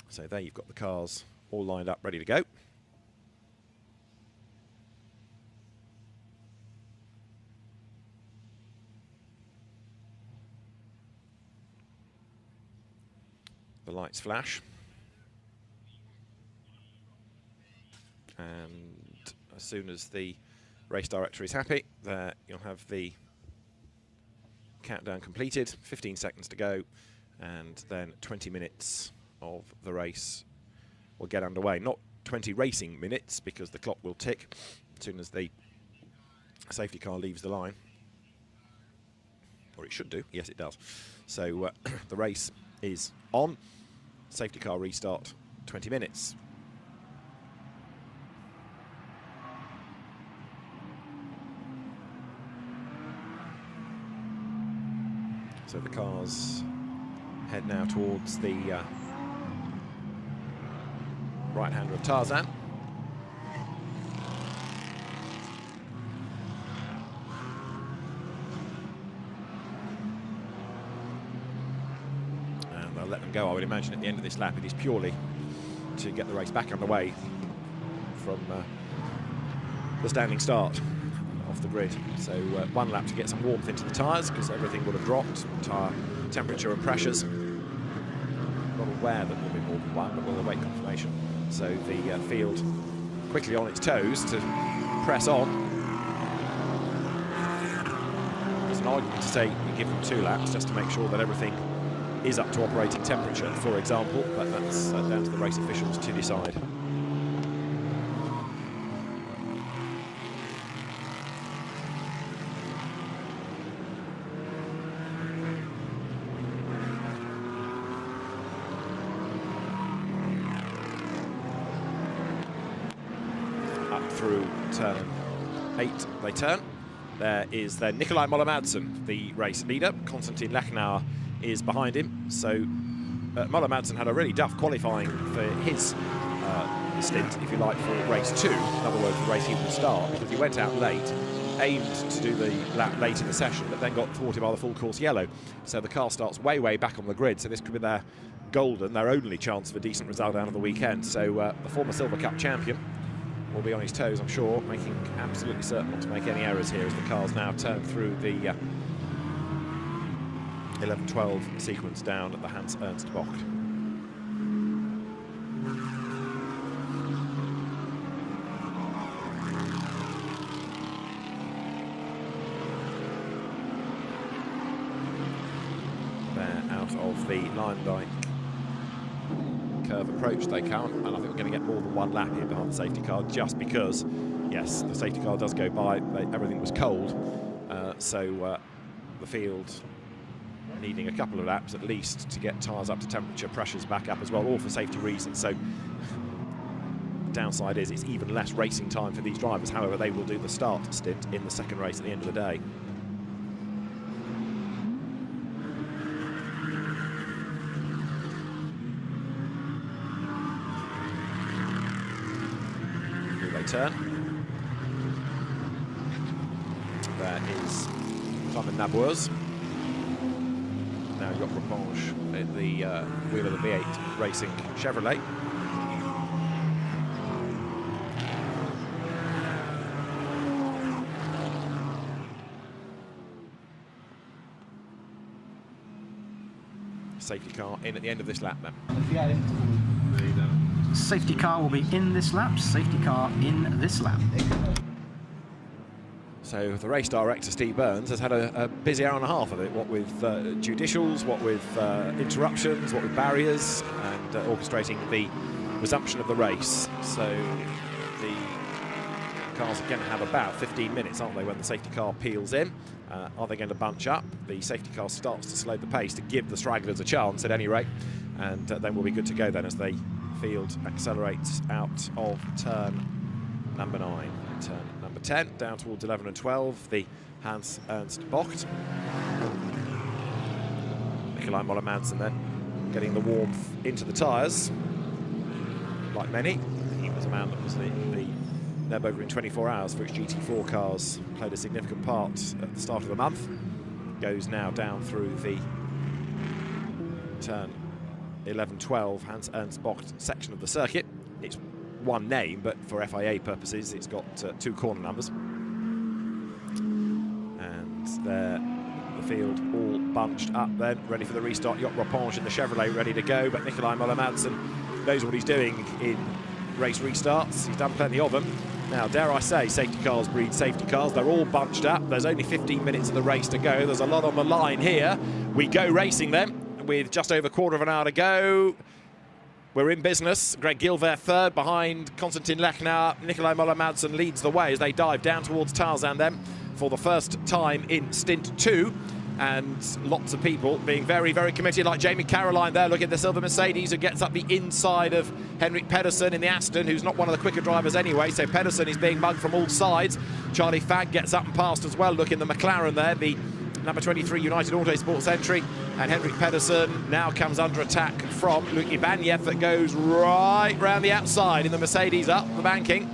So there you've got the cars all lined up, ready to go. The lights flash. And as soon as the race director is happy, there you'll have the countdown completed, 15 seconds to go, and then 20 minutes of the race will get underway. Not 20 racing minutes, because the clock will tick as soon as the safety car leaves the line. Or it should do, yes it does. So the race is on. safety car restart 20 minutes. So the cars head now towards the right-hander of Tarzan. And they'll let them go, I would imagine, at the end of this lap. It is purely to get the race back underway from the standing start off the grid. So one lap to get some warmth into the tyres, because everything would have dropped, tyre temperature and pressures. Not aware that there will be more than one, but we'll await confirmation. So the field quickly on its toes to press on. There's an argument to say you give them 2 laps just to make sure that everything is up to operating temperature, for example, but that's down to the race officials to decide. Through turn 8 they turn. There is then Nikolai Moller-Madsen, the race leader. Konstantin Lechnauer is behind him. So Moller-Madsen had a really duff qualifying for his stint, if you like, for race 2. In other words, the race he would start, because he went out late, aimed to do the lap late in the session, but then got thwarted by the full course yellow. So the car starts way, way back on the grid. So this could be their golden, their only chance of a decent result out of the weekend. So the former Silver Cup champion will be on his toes, I'm sure, making absolutely certain not to make any errors here as the cars now turn through the 11-12 sequence down at the Hans-Ernst Bocht. They're out of the Lyndike curve approach they come, and I think we're going to get more than one lap here behind the safety car, just because, yes, the safety car does go by, everything was cold, so the field needing a couple of laps at least to get tyres up to temperature, pressures back up as well, all for safety reasons. So the downside is it's even less racing time for these drivers. However, they will do the start stint in the second race at the end of the day. Turn. There is Simon Nabours. Now Jock Repange at the wheel of the V8 Racing Chevrolet. Safety car in at the end of this lap then.
Safety car will be in this lap, safety car in this lap.
So the race director, Steve Burns, has had a busy hour and a half of it, what with judicials, what with interruptions, what with barriers, and orchestrating the resumption of the race. So the cars are going to have about 15 minutes, aren't they, when the safety car peels in. Are they going to bunch up? The safety car starts to slow the pace to give the stragglers a chance at any rate, and then we'll be good to go then as they field accelerates out of turn number 9 and turn number 10 down towards 11 and 12, the Hans-Ernst Bocht. Nikolai Moller-Madsen then getting the warmth into the tyres, like many. He was a man that was the Nürburgring 24 hours for its GT4 cars, played a significant part at the start of the month. Goes now down through the turn 11-12 Hans-Ernst Bocht section of the circuit. It's one name, but for FIA purposes it's got 2 corner numbers. And there the field all bunched up then, ready for the restart. Jock Repange in the Chevrolet ready to go, but Nikolai Moller-Madsen knows what he's doing in race restarts. He's done plenty of them. Now, dare I say, safety cars breed safety cars. They're all bunched up. There's only 15 minutes of the race to go. There's a lot on the line here. We go racing then, with just over a quarter of an hour to go. We're in business. Greg Gilbert third behind Konstantin Lechnauer. Nikolai Moller-Madsen leads the way as they dive down towards Tarzan then for the first time in stint 2. and lots of people being very, very committed, like Jamie Caroline there. Look at the silver Mercedes, who gets up the inside of Henrik Pedersen in the Aston, who's not one of the quicker drivers anyway, so Pedersen is being mugged from all sides. Charlie Fagg gets up and past as well. Look in the McLaren there, the number 23 United Autosports entry, and Henrik Pedersen now comes under attack from Luc Ibanez, that goes right round the outside in the Mercedes up the banking.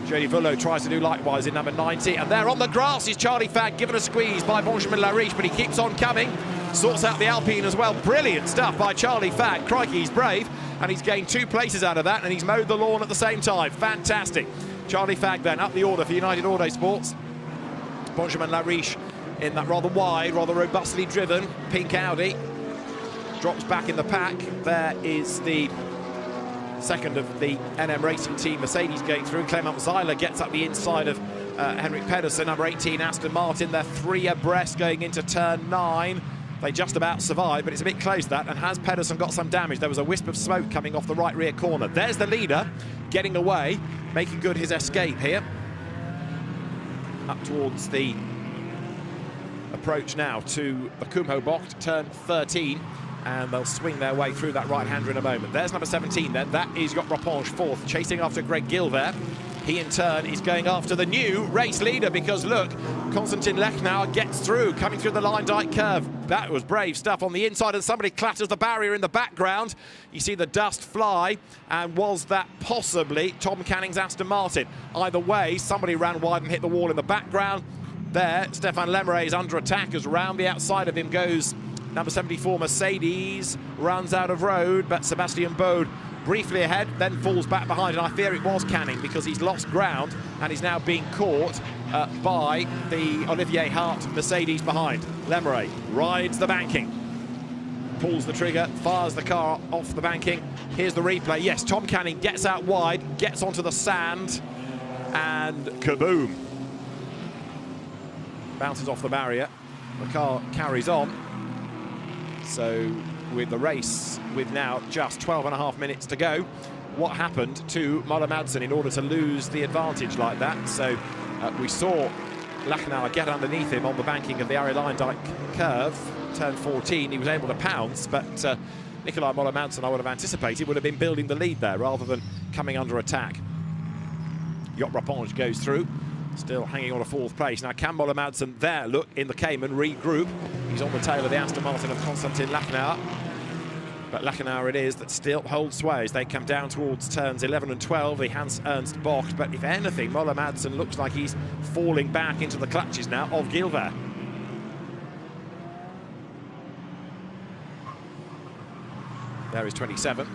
Jody Vullo tries to do likewise in number 90, and there on the grass is Charlie Fagg, given a squeeze by Benjamin Lariche, but he keeps on coming, sorts out the Alpine as well. Brilliant stuff by Charlie Fagg. Crikey, he's brave, and he's gained 2 places out of that, and he's mowed the lawn at the same time. Fantastic. Charlie Fagg then up the order for United Autosports. Benjamin Lariche in that rather wide, rather robustly driven pink Audi drops back in the pack. There is the second of the NM Racing Team Mercedes going through. Clement Zeiler gets up the inside of Henrik Pedersen. Number 18 Aston Martin, they're 3 abreast going into turn 9. They just about survive, but it's a bit close that. And has Pedersen got some damage? There was a wisp of smoke coming off the right rear corner. There's the leader getting away, making good his escape here. Up towards the approach now to the Kumho box, turn 13, and they'll swing their way through that right-hander in a moment. There's number 17 then, that is Jock Rapponge, 4th, chasing after Greg Gilbert. He in turn is going after the new race leader, because look, Konstantin Lechnauer gets through, coming through the line dyke curve. That was brave stuff on the inside, and somebody clatters the barrier in the background. You see the dust fly, and was that possibly Tom Canning's Aston Martin? Either way, somebody ran wide and hit the wall in the background. There, Stefan Lemeray is under attack, as round the outside of him goes number 74 Mercedes, runs out of road, but Sebastian Bode briefly ahead, then falls back behind, and I fear it was Canning, because he's lost ground and is now being caught by the Olivier Hart Mercedes behind. Lemeray rides the banking, pulls the trigger, fires the car off the banking. Here's the replay. Yes, Tom Canning gets out wide, gets onto the sand, and kaboom. Bounces off the barrier. The car carries on. So with the race, with now just 12.5 minutes to go, what happened to Moller Madsen in order to lose the advantage like that? So we saw Lechnauer get underneath him on the banking of the Ari Luijendijk curve, turn 14. He was able to pounce, but Nicolai Moller Madsen, I would have anticipated, would have been building the lead there rather than coming under attack. Jock Rapponge goes through, still hanging on a 4th place. Now can Moller Madsen there, look, in the Cayman, regroup. He's on the tail of the Aston Martin of Konstantin Lechnauer. But Lechnauer it is that still holds sway as they come down towards turns 11 and 12, the Hans-Ernst box. But if anything, Moller Madsen looks like he's falling back into the clutches now of Gilbert. There is 27.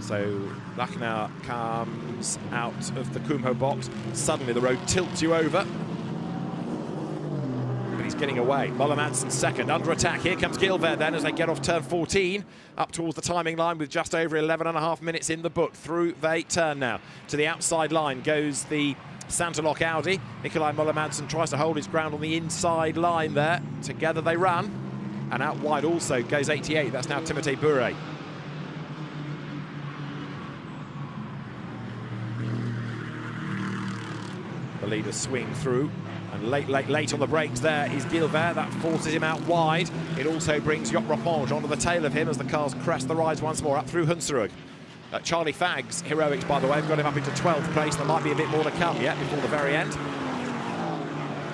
So Lechnauer comes out of the Kumho box. Suddenly the road tilts you over. But he's getting away. Moller Madsen second, under attack. Here comes Gilbert then as they get off turn 14, up towards the timing line with just over 11.5 minutes in the book. Through they turn now. To the outside line goes the Santalok Audi. Nicolai Moller Madsen tries to hold his ground on the inside line there. Together they run. And out wide also goes 88. That's now Timothée Bure. The leaders swing through, and late on the brakes there is Gilbert. That forces him out wide. It also brings Jock Rapponge onto the tail of him as the cars crest the rise once more up through Hunsrück. Charlie Fagg's heroics, by the way, have got him up into 12th place. There might be a bit more to come yet before the very end.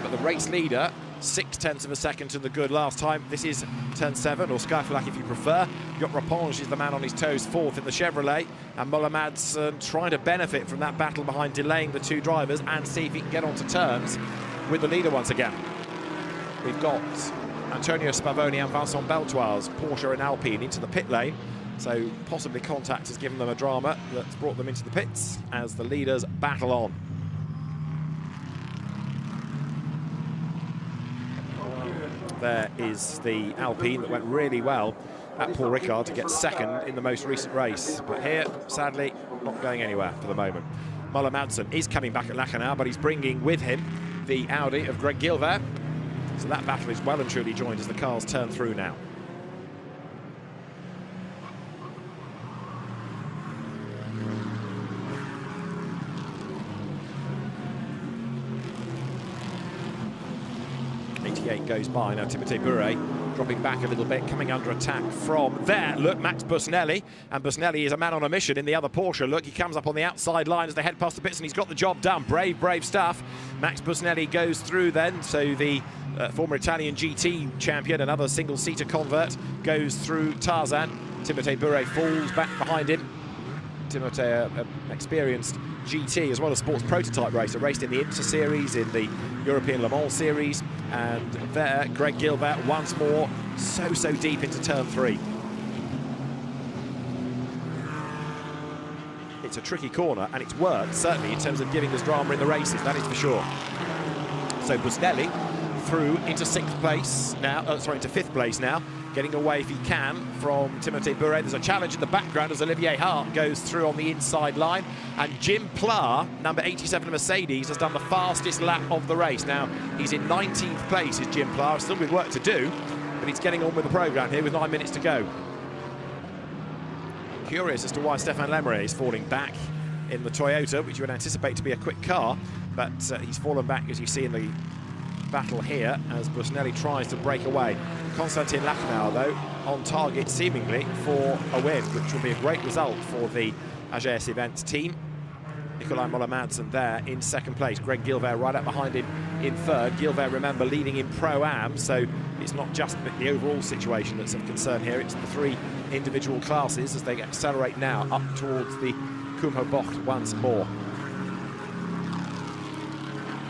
But the race leader, 0.6 of a second to the good last time. This is turn 7, or Skyflak if you prefer. Jock Rapponge is the man on his toes, 4th in the Chevrolet, and Moller Madsen trying to benefit from that battle behind, delaying the 2 drivers and see if he can get onto terms with the leader once again. We've got Antonio Spavoni and Vincent Beltoire's Porsche and Alpine into the pit lane, so possibly contact has given them a drama that's brought them into the pits as the leaders battle on. There is the Alpine that went really well at Paul Ricard to get second in the most recent race. But here, sadly, not going anywhere for the moment. Moller Madsen is coming back at Lechnauer, but he's bringing with him the Audi of Greg Gilbert. So that battle is well and truly joined as the cars turn through now. 28 goes by. Now Timothée Bure dropping back a little bit, coming under attack from there. Look, Max Busnelli, and Busnelli is a man on a mission in the other Porsche. Look, he comes up on the outside line as they head past the pits, and he's got the job done. Brave, brave stuff. Max Busnelli goes through then, so the former Italian GT champion, another single-seater convert, goes through Tarzan. Timothée Bure falls back behind him. Timothée, an experienced GT as well as sports prototype racer, raced in the Inter Series, in the European Le Mans Series, and there, Greg Gilbert once more so deep into turn 3. It's a tricky corner, and it's worked, certainly, in terms of giving us drama in the races, that is for sure. So Busnelli through into 6th place now, into 5th place now, getting away if he can from Timothée Bure. There's a challenge in the background as Olivier Hart goes through on the inside line, and Jim Pla, number 87 of Mercedes, has done the fastest lap of the race. Now, he's in 19th place, is Jim Pla, still with work to do, but he's getting on with the programme here with 9 minutes to go. Curious as to why Stéphane Lemery is falling back in the Toyota, which you would anticipate to be a quick car, but he's fallen back, as you see in the battle here, as Busnelli tries to break away. Konstantin Lachenauer, though, on target seemingly for a win, which will be a great result for the AGS Events team. Nicolai Moller-Madsen there in 2nd place. Greg Gilbert right up behind him in 3rd. Gilbert, remember, leading in Pro-Am, so it's not just the overall situation that's of concern here, it's the 3 individual classes as they accelerate now up towards the Kumho Bocht once more.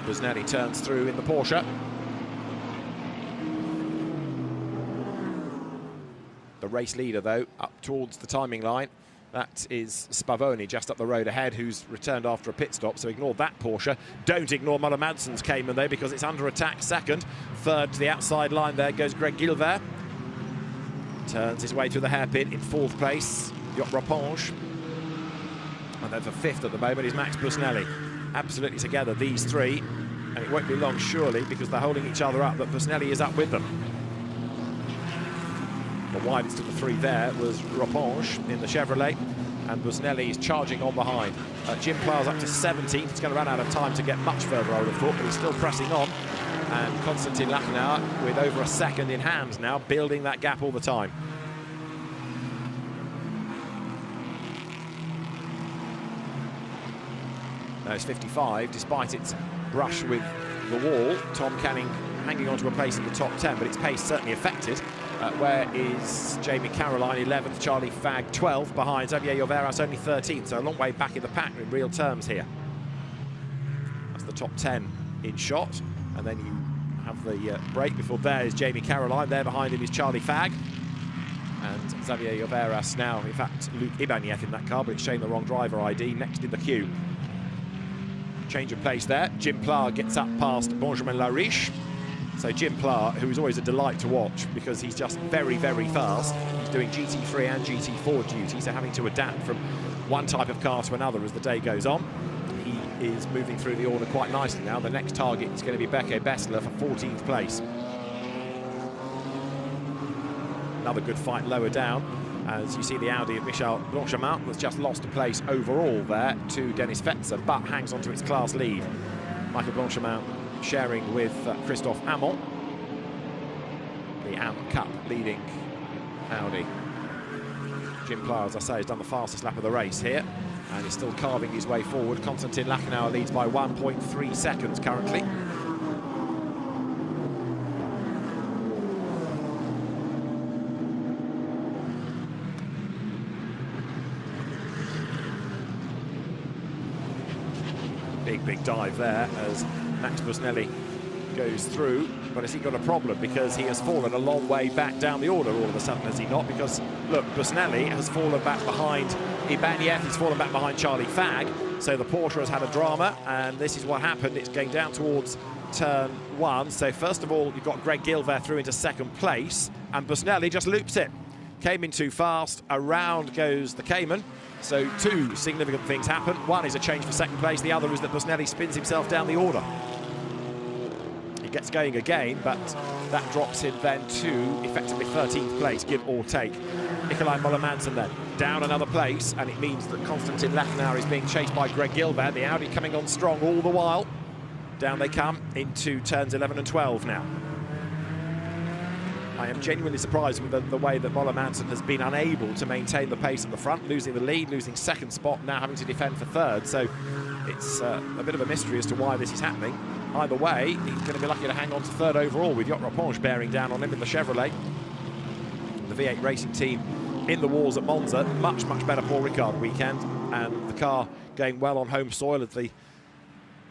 Busnelli turns through in the Porsche. The race leader, though, up towards the timing line. That is Spavoni, just up the road ahead, who's returned after a pit stop, so ignore that Porsche. Don't ignore Moller-Madsen's Cayman, though, because it's under attack 2nd. 3rd to the outside line, there goes Greg Gilbert. Turns his way through the hairpin in 4th place, Jop Rapponge. And then for 5th at the moment is Max Busnelli. Absolutely together, these 3, and it won't be long, surely, because they're holding each other up, but Busnelli is up with them. The widest of the 3 there was Rapponge in the Chevrolet, and Busnelli is charging on behind. Jim Pla's up to 17th. It's going to run out of time to get much further, I would have thought, but he's still pressing on. And Konstantin Lachenauer with over a second in hand now, building that gap all the time. Now it's 55, despite its brush with the wall. Tom Canning hanging on to a place in the top 10, but its pace certainly affected. Where is Jamie Caroline 11th, Charlie Fagg 12th, behind Xavier Lloveras only 13th, so a long way back in the pack in real terms here. That's the top 10 in shot, and then you have the break before there is Jamie Caroline, there behind him is Charlie Fagg, and Xavier Lloveras now, in fact, Luc Ibanez in that car, but it's showing the wrong driver ID, next in the queue. Change of place there. Jim Pla gets up past Benjamin Lariche. So Jim Pla, who is always a delight to watch because he's just very fast. He's doing GT3 and GT4 duty, so having to adapt from one type of car to another as the day goes on. He is moving through the order quite nicely now. The next target is going to be Beke Bessler for 14th place. Another good fight lower down, as you see the Audi of Michel Blanchemont has just lost a place overall there to Dennis Fetzer, but hangs onto its class lead. Michael Blanchemont sharing with Christophe Amon, the Am Cup leading Audi. Jim Pla, as I say, has done the fastest lap of the race here and is still carving his way forward. Konstantin Lachenauer leads by 1.3 seconds currently. Big dive there as Max Busnelli goes through, but has he got a problem because he has fallen a long way back down the order all of a sudden, has he not? Because look, Busnelli has fallen back behind Ibanez, he's fallen back behind Charlie Fagg, so the Porsche has had a drama, and this is what happened. It's going down towards turn 1. So first of all, you've got Greg Gilbert through into 2nd place, and Busnelli just loops it. Came in too fast, around goes the Cayman. So 2 significant things happen. One is a change for 2nd place, the other is that Busnelli spins himself down the order. He gets going again, but that drops him then to effectively 13th place, give or take. Nicolai Moller-Madsen then down another place, and it means that Konstantin Lachenauer is being chased by Greg Gilbert. The Audi coming on strong all the while. Down they come into turns 11 and 12 now. I am genuinely surprised with the way that Moller Manson has been unable to maintain the pace at the front, losing the lead, losing second spot, now having to defend for third. So it's a bit of a mystery as to why this is happening. Either way, he's going to be lucky to hang on to third overall with Yacht Raponge bearing down on him in the Chevrolet. The V8 Racing team in the wars at Monza. Much, much better Paul Ricard weekend, and the car going well on home soil as the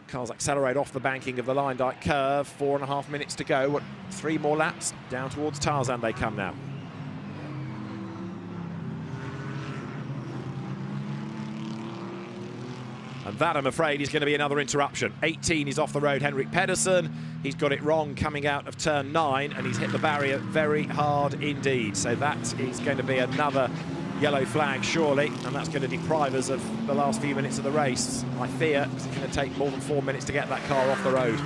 cars accelerate off the banking of the Line Dyke curve. 4.5 minutes to go. What, 3 more laps? Down towards Tarzan they come now. And that, I'm afraid, is going to be another interruption. 18 is off the road, Henrik Pedersen. He's got it wrong coming out of turn 9, and he's hit the barrier very hard indeed. So that is going to be another yellow flag, surely, and that's going to deprive us of the last few minutes of the race, I fear, because it's going to take more than 4 minutes to get that car off the road.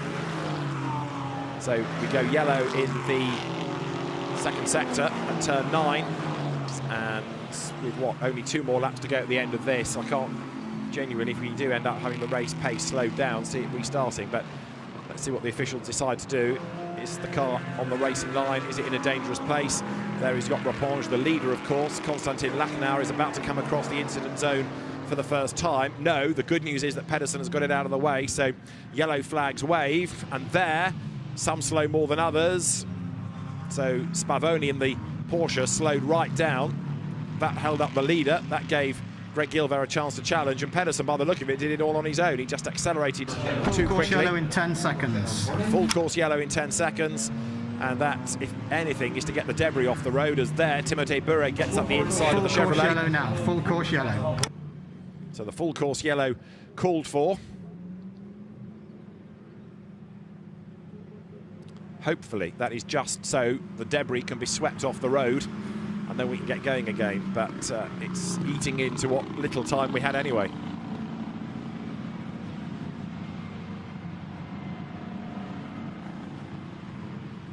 So we go yellow in the second sector at turn 9, and with what, only 2 more laps to go at the end of this, I can't genuinely, if we do end up having the race pace slowed down, see it restarting. But let's see what the officials decide to do. Is the car on the racing line? Is it in a dangerous place? There is Yacht Raponge, the leader, of course. Konstantin Lachenauer is about to come across the incident zone for the first time. No, the good news is that Pedersen has got it out of the way, so yellow flags wave, and there, some slow more than others. So Spavoni in the Porsche slowed right down. That held up the leader. That gave Greg Gilver a chance to challenge, and Pedersen, by the look of it, did it all on his own. He just accelerated too quickly.
Full course yellow in 10 seconds.
Full course yellow in 10 seconds. And that, if anything, is to get the debris off the road, as there, Timothée Bure gets up the inside of the Chevrolet.
Full course yellow now, full course yellow.
So the full course yellow called for. Hopefully that is just so the debris can be swept off the road, and then we can get going again, but it's eating into what little time we had anyway.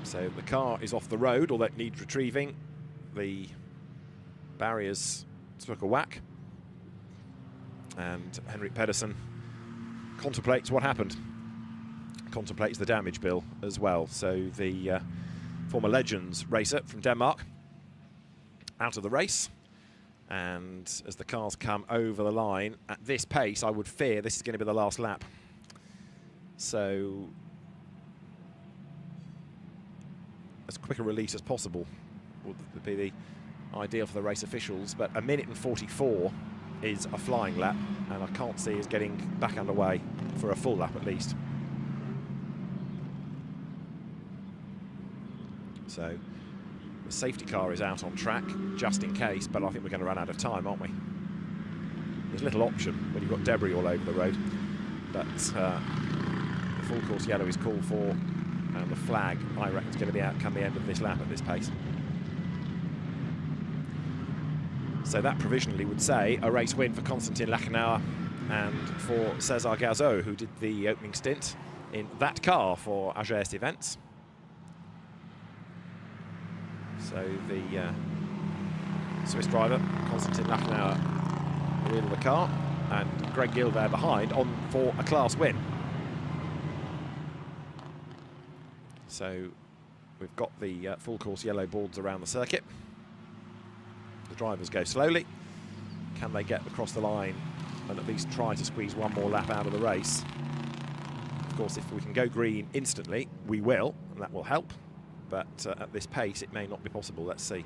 So the car is off the road, although it needs retrieving. The barriers took a whack, and Henrik Pedersen contemplates what happened, contemplates the damage bill as well. So the former Legends racer from Denmark out of the race, and as the cars come over the line at this pace, I would fear this is going to be the last lap. So as quick a release as possible would be the ideal for the race officials, but 1 minute and 44 is a flying lap, and I can't see us getting back underway for a full lap at least. So the safety car is out on track, just in case, but I think we're going to run out of time, aren't we? There's little option when you've got debris all over the road, but the full course yellow is called for, and the flag, I reckon, is going to be out come the end of this lap at this pace. So that provisionally would say a race win for Konstantin Lachenauer and for César Gazeau, who did the opening stint in that car for AGS Events. So the Swiss driver, Konstantin Lachenauer, the wheel of the car, and Greg Gill there behind on for a class win. So we've got the full course yellow boards around the circuit. The drivers go slowly. Can they get across the line and at least try to squeeze one more lap out of the race? Of course, if we can go green instantly, we will, and that will help. But at this pace, it may not be possible. Let's see.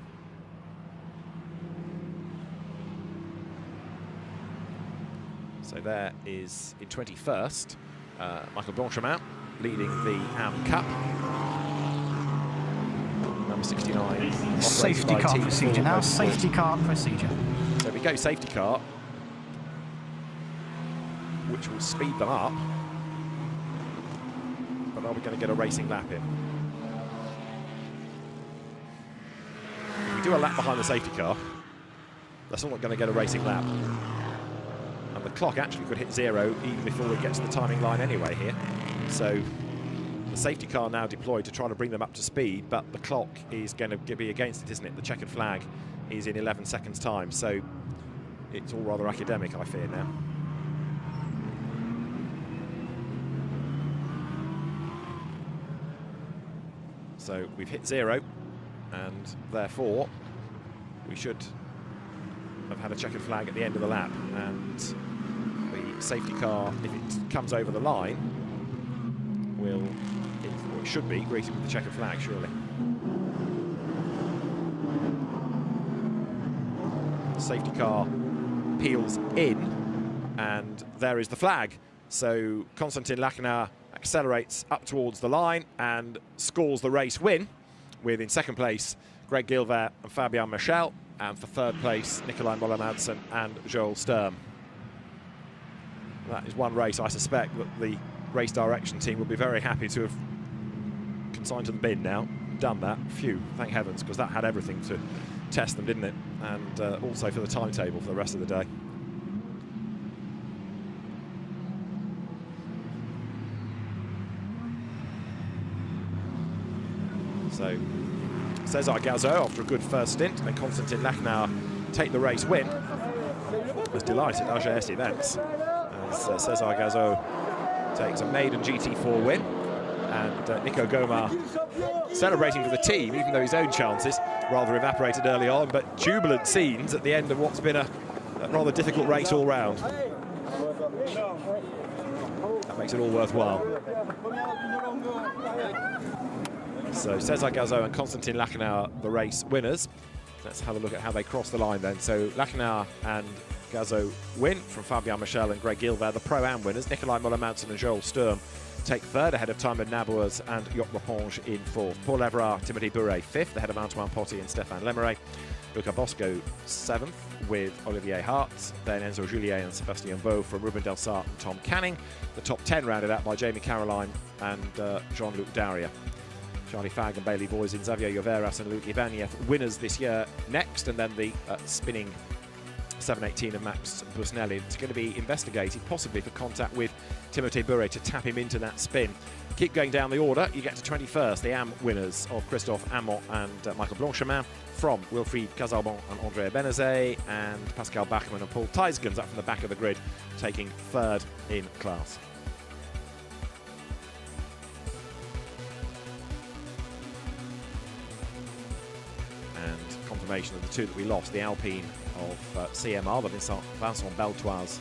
So there is, in 21st, Michael Blanchemin leading the AM Cup. Number 69.
Safety car procedure now. Safety car procedure.
So we go safety car, which will speed them up. But are we going to get a racing lap in? If we do a lap behind the safety car, that's not going to get a racing lap. And the clock actually could hit 0 even before it gets to the timing line anyway here. So the safety car now deployed to try to bring them up to speed, but the clock is going to be against it, isn't it? The checkered flag is in 11 seconds time, so it's all rather academic, I fear, now. So we've hit 0. and therefore we should have had a checkered flag at the end of the lap, and the safety car, if it comes over the line, will, it should be greeted with the checkered flag, surely. Safety car peels in, and there is the flag. So Constantin Lachenauer accelerates up towards the line and scores the race win, with in second place Greg Gilbert and Fabian Michel, and for third place Nikolai Moller-Madsen and Joel Sturm. That is one race I suspect that the race direction team will be very happy to have consigned to the bin now. Done that. Phew, thank heavens, because that had everything to test them, didn't it? And also for the timetable for the rest of the day. So Cesar Gazo, after a good first stint, and Constantin Lachenauer take the race win. Was delighted at AGS events as Cesar Gazo takes a maiden GT4 win, and Nico Gomar celebrating for the team, even though his own chances rather evaporated early on, but jubilant scenes at the end of what's been a rather difficult race all round. That makes it all worthwhile. So Cesar Gazo and Constantin Lachenauer, the race winners. Let's have a look at how they cross the line then. So Lachenauer and Gazo win from Fabian Michel and Greg Gilbert, the Pro-Am winners. Nikolai Moller-Madsen and Joel Sturm take third, ahead of Timon Nabours and Jock Leponge in fourth. Paul Everard, Timothy Bouret fifth, ahead of Antoine Potti and Stéphane Lemeray. Luca Bosco seventh, with Olivier Hart. Then Enzo Juliet and Sébastien Beau from Ruben Delsart and Tom Canning. The top 10 rounded out by Jamie Caroline and Jean-Luc Daria. Charlie Fagg and Bailey Voisin, Xavier Lloveras and Luc Ivaniev winners this year next, and then the spinning 718 of Max Busnelli. It's going to be investigated, possibly for contact with Timothée Bouret to tap him into that spin. Keep going down the order, you get to 21st, the AM winners of Christophe Amont and Michael Blanchemin, from Wilfried Casabon and Andrea Benezet, and Pascal Bachmann and Paul Teisgens up from the back of the grid, taking third in class. Confirmation of the two that we lost, the Alpine of CMR, the Vincent Beltoise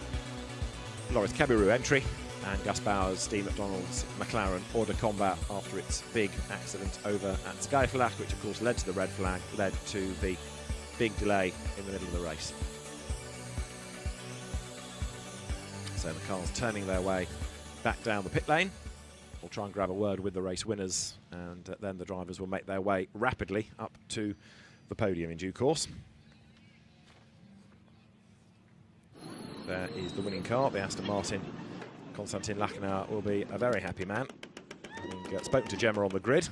Loris Cabirou entry, and Gus Bauer's Steve McDonald's McLaren Hors de Combat after its big accident over at Skyflag, which of course led to the red flag, led to the big delay in the middle of the race. So the cars turning their way back down the pit lane. We'll try and grab a word with the race winners, and then the drivers will make their way rapidly up to the podium in due course. There is the winning car, the Aston Martin. Constantin Lachenauer will be a very happy man, having spoken to Gemma on the grid.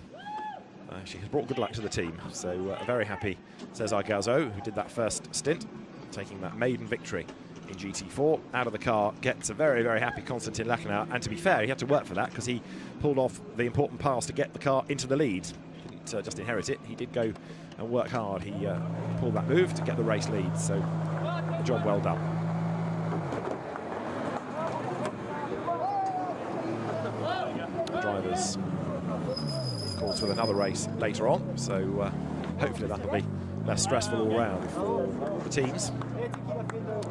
She has brought good luck to the team, so a very happy Cesar Gazo, who did that first stint, taking that maiden victory in GT4. Out of the car gets a very, very happy Constantin Lachenauer, and to be fair, he had to work for that because he pulled off the important pass to get the car into the lead. Didn't just inherit it, he did go and work hard. He pulled that move to get the race lead, so a job well done. The drivers, of course, with another race later on, so hopefully that'll be less stressful all round for the teams.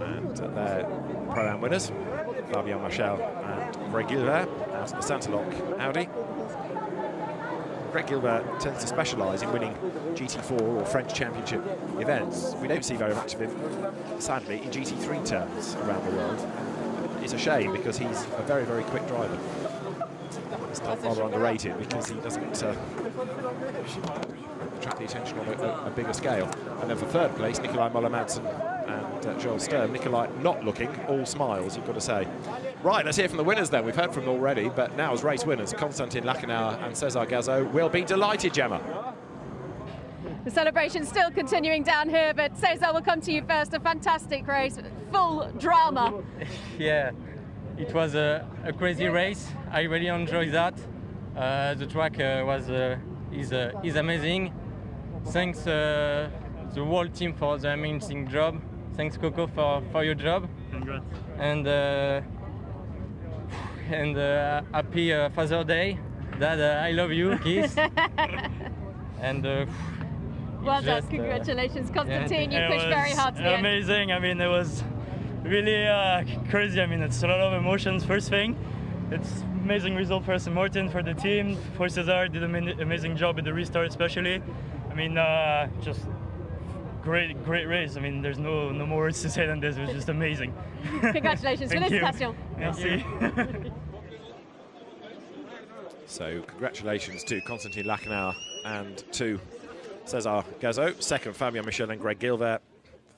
And their Pro-Am winners, Fabian Michel and Greg Gilbert out of the Santalok Audi. Greg Gilbert tends to specialise in winning GT4 or French Championship events. We don't see very much of him, sadly, in GT3 terms around the world. It's a shame because he's a very, very quick driver. He's rather underrated because he doesn't attract the attention on a bigger scale. And then for third place, Nikolai Moller-Madsen and Joel Sturm. Nikolai not looking all smiles, you've got to say. Right, let's hear from the winners then. We've heard from them already, but now as race winners, Constantin Lachenauer and Cesar Gazo will be delighted, Gemma.
The celebration's still continuing down here, but Cesar, will come to you first. A fantastic race, full drama.
Yeah, it was a crazy race. I really enjoyed that. The track is amazing. Thanks the whole team for the amazing job. Thanks, Coco, for your job.
Congrats.
And happy Father's Day. Dad, I love you, kiss. And
Well done, congratulations. Constantine, you pushed very hard to the end.
Amazing, I mean, it was really crazy. I mean, it's a lot of emotions, first thing. It's amazing result for Aston Martin, for the team, for Cesar, did an amazing job with the restart especially. I mean, just great race. I mean, there's no more words to say than this. It was just amazing.
Congratulations. Félicitations.
Merci.
So congratulations to Constantine Lachenauer and to Cesar Gazo. Second, Fabien Michel and Greg Gilbert.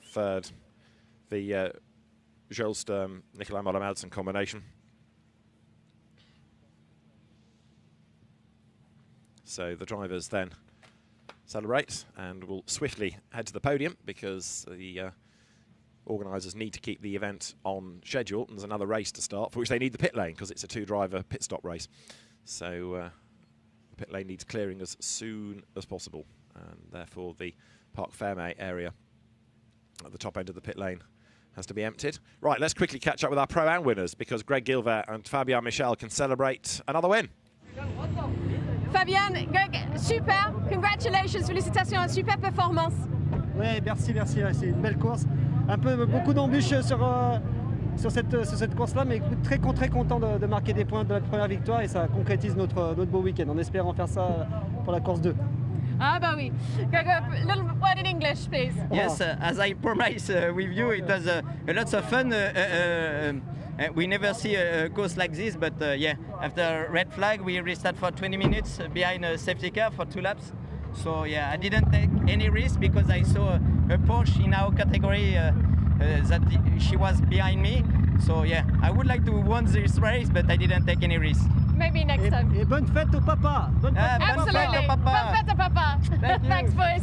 Third, the Joel Sturm, Nikolai Moller-Madsen combination. So the drivers then celebrate and will swiftly head to the podium because the organisers need to keep the event on schedule. And there's another race to start, for which they need the pit lane because it's a 2-driver pit stop race. So the pit lane needs clearing as soon as possible, and therefore the Parc Fermé area at the top end of the pit lane has to be emptied. Right, let's quickly catch up with our Pro-Am winners because Greg Gilbert and Fabien Michel can celebrate another win.
Fabien, Greg, super, congratulations, félicitations, super performance.
Oui, merci, c'est une belle course. Beaucoup d'embûches sur cette course-là, mais très content de marquer des points de la première victoire et ça concrétise notre beau week-end en espérant faire ça pour la course 2.
Ah bah oui. Greg, a little word in English, please.
Yes, as I promised with you, it was a lot of fun. We never see a course like this, but yeah, after red flag, we restart for 20 minutes behind a safety car for 2 laps. So yeah, I didn't take any risk because I saw a Porsche in our category that she was behind me. So yeah, I would like to win this race, but I didn't take any risk.
Maybe next time.
Et bonne fête au papa.
Absolutely. Bonne fête au papa. Thanks, boys.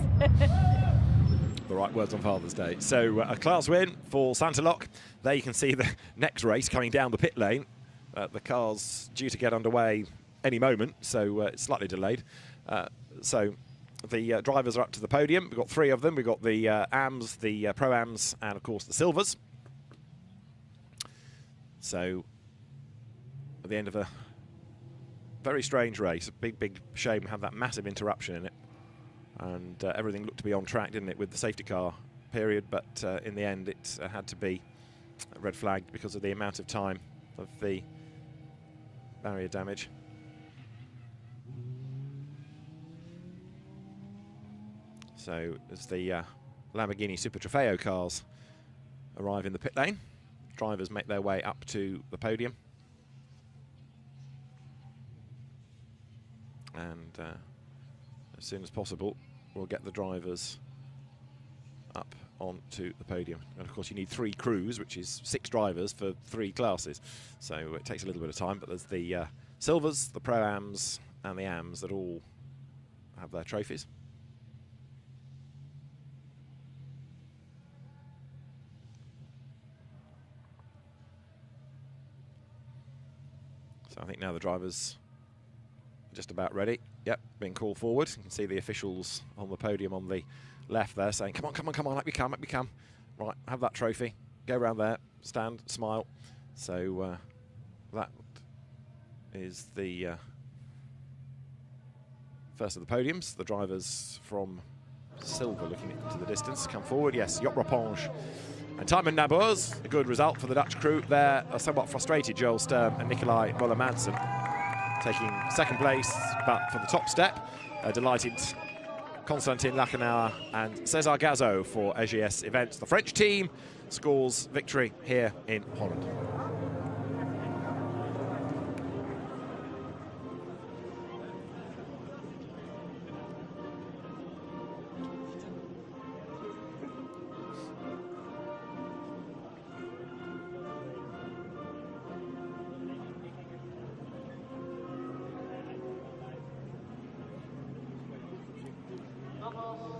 The right words on Father's Day. So a class win for Santalok. There you can see the next race coming down the pit lane. The car's due to get underway any moment, so it's slightly delayed. So the drivers are up to the podium. We've got 3 of them. We've got the AMs, the Pro-Ams, and of course the Silvers. So at the end of a very strange race, a big shame to have that massive interruption in it. And everything looked to be on track, didn't it, with the safety car period, but in the end it had to be red flagged because of the amount of time of the barrier damage. So as the Lamborghini Super Trofeo cars arrive in the pit lane, drivers make their way up to the podium. And as soon as possible, we'll get the drivers up onto the podium. And of course, you need 3 crews, which is 6 drivers for 3 classes. So it takes a little bit of time, but there's the Silvers, the Pro-Ams, and the AMs that all have their trophies. So I think now the drivers are just about ready. Yep, being called forward. You can see the officials on the podium on the left there saying, come on, up you come. Right, have that trophy. Go around there, stand, smile. So that is the first of the podiums. The drivers from Silver looking into the distance come forward. Yes, Job Raponge and Timon Nabours. A good result for the Dutch crew. They're somewhat frustrated, Joel Sturm and Nikolai Moller-Madsen, taking second place, but for the top step, delighted Constantine Lachenauer and Cesar Gazo for AGS Events. The French team scores victory here in Holland.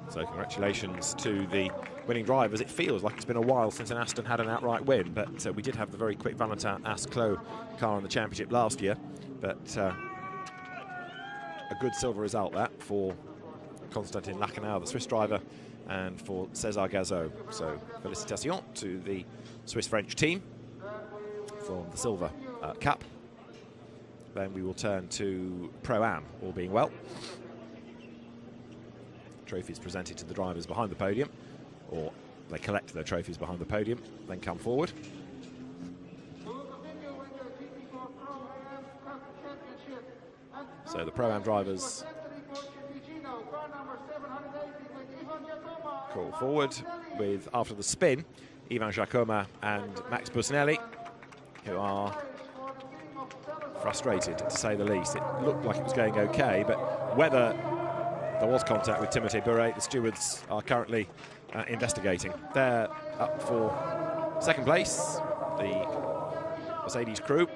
So congratulations to the winning drivers. It feels like it's been a while since an Aston had an outright win, but we did have the very quick Valentin Asclos car in the championship last year. But a good silver result that for Constantine Lachenauer, the Swiss driver, and for Cesar Gazo. So félicitations to the Swiss-French team for the silver cup. Then we will turn to Pro-Am, all being well. trophies presented to the drivers behind the podium, or they collect their trophies behind the podium, then come forward. So the Pro-Am drivers call forward with, after the spin, Ivan Jacoma and Max Busnelli, who are frustrated, to say the least. It looked like it was going okay, but whether there was contact with Timothée Bure, the stewards are currently investigating. They're up for second place, the Mercedes crew.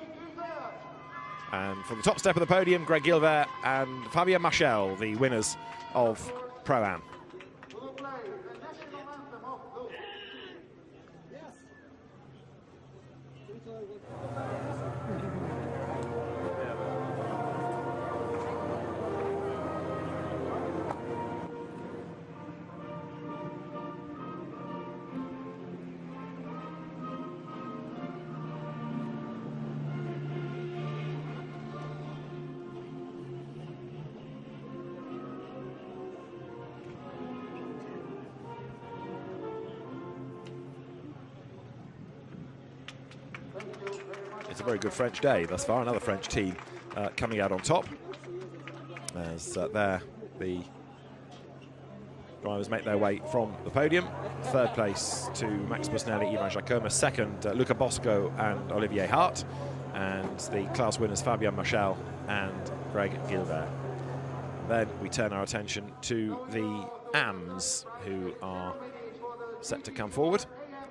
And from the top step of the podium, Greg Gilbert and Fabien Marchal, the winners of Pro-Am. It's a very good French day thus far. Another French team coming out on top, as there the drivers make their way from the podium. Third place to Max Busnelli, Ivan Jacoma. Second, Luca Bosco and Olivier Hart. And the class winners, Fabien Marchal and Greg Gilbert. Then we turn our attention to the AMs, who are set to come forward,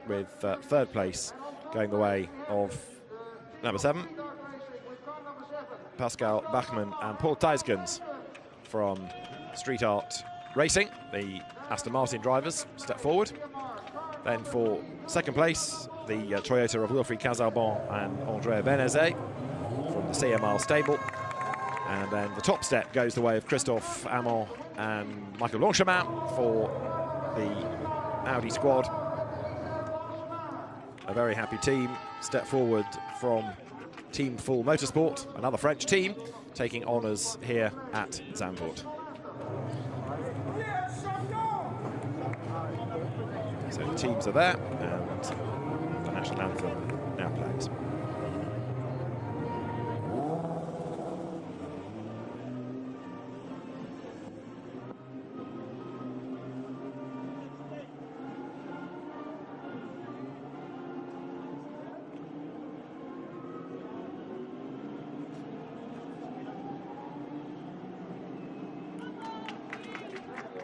with third place going the way of number 7, Pascal Bachmann and Paul Thijskens from Street Art Racing. The Aston Martin drivers step forward. Then for second place, the Toyota of Wilfried Casalbon and Andrea Benezet from the CMR stable. And then the top step goes the way of Christophe Amon and Michael Blanchemin for the Audi squad. A very happy team step forward from Team Full Motorsport, another French team, taking honours here at Zandvoort. So the teams are there, and the national anthem now plays.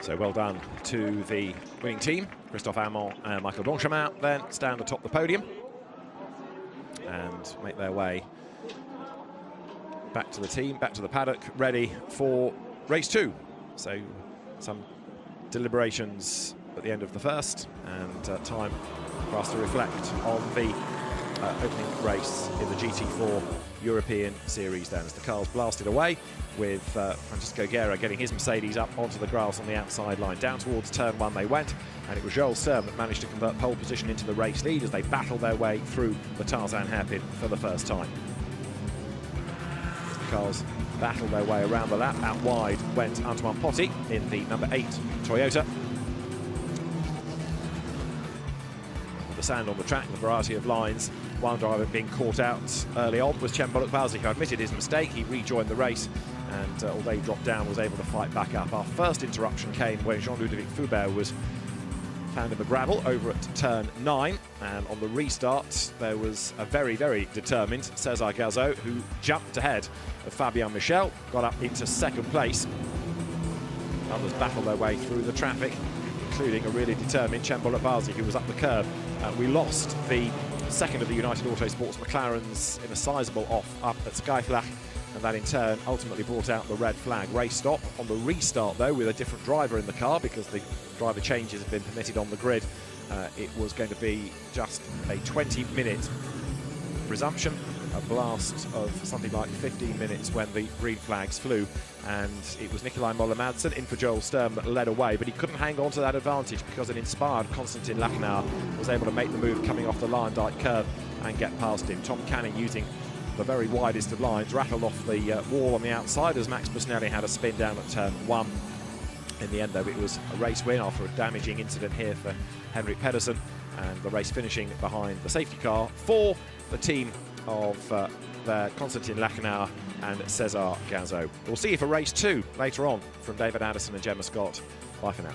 So well done to the winning team. Christophe Amon and Michael Blanchemin then stand atop the podium and make their way back to the team, back to the paddock, ready for race 2. So some deliberations at the end of the first, and time for us to reflect on the opening race in the GT4 European Series then, as the cars blasted away, with Francisco Guerra getting his Mercedes up onto the grass on the outside line. Down towards turn 1 they went, and it was Joel Sturm that managed to convert pole position into the race lead as they battled their way through the Tarzan hairpin for the first time. As the cars battled their way around the lap, out wide went Antoine Potti in the number 8 Toyota. The sand on the track, the variety of lines. One driver being caught out early on was Cem Bolukbazi, who admitted his mistake. He rejoined the race, and although he dropped down, was able to fight back up. Our first interruption came when Jean-Ludovic Foubert was found in the gravel over at turn 9, and on the restart there was a very, very determined César Gazot who jumped ahead of Fabien Marchal, got up into second place. Others battled their way through the traffic, including a really determined Cem Bolukbazi, who was up the curb. We lost the second of the United Autosports McLarens in a sizable off up at Skyflach, and that in turn ultimately brought out the red flag. Race stop on the restart though, with a different driver in the car, because the driver changes have been permitted on the grid. It was going to be just a 20-minute resumption, a blast of something like 15 minutes when the green flags flew, and it was Nikolai Moller-Madsen in for Joel Sturm that led away, but he couldn't hang on to that advantage because an inspired Konstantin Lachenauer was able to make the move coming off the Lyondike curve and get past him. Tom Canning, using the very widest of lines, rattled off the wall on the outside as Max Busnelli had a spin down at turn 1. In the end, though, it was a race win after a damaging incident here for Henrik Pedersen, and the race finishing behind the safety car for the team of Konstantin Lachenauer and Cesar Gazo. We'll see you for race 2 later on from David Addison and Gemma Scott. Bye for now.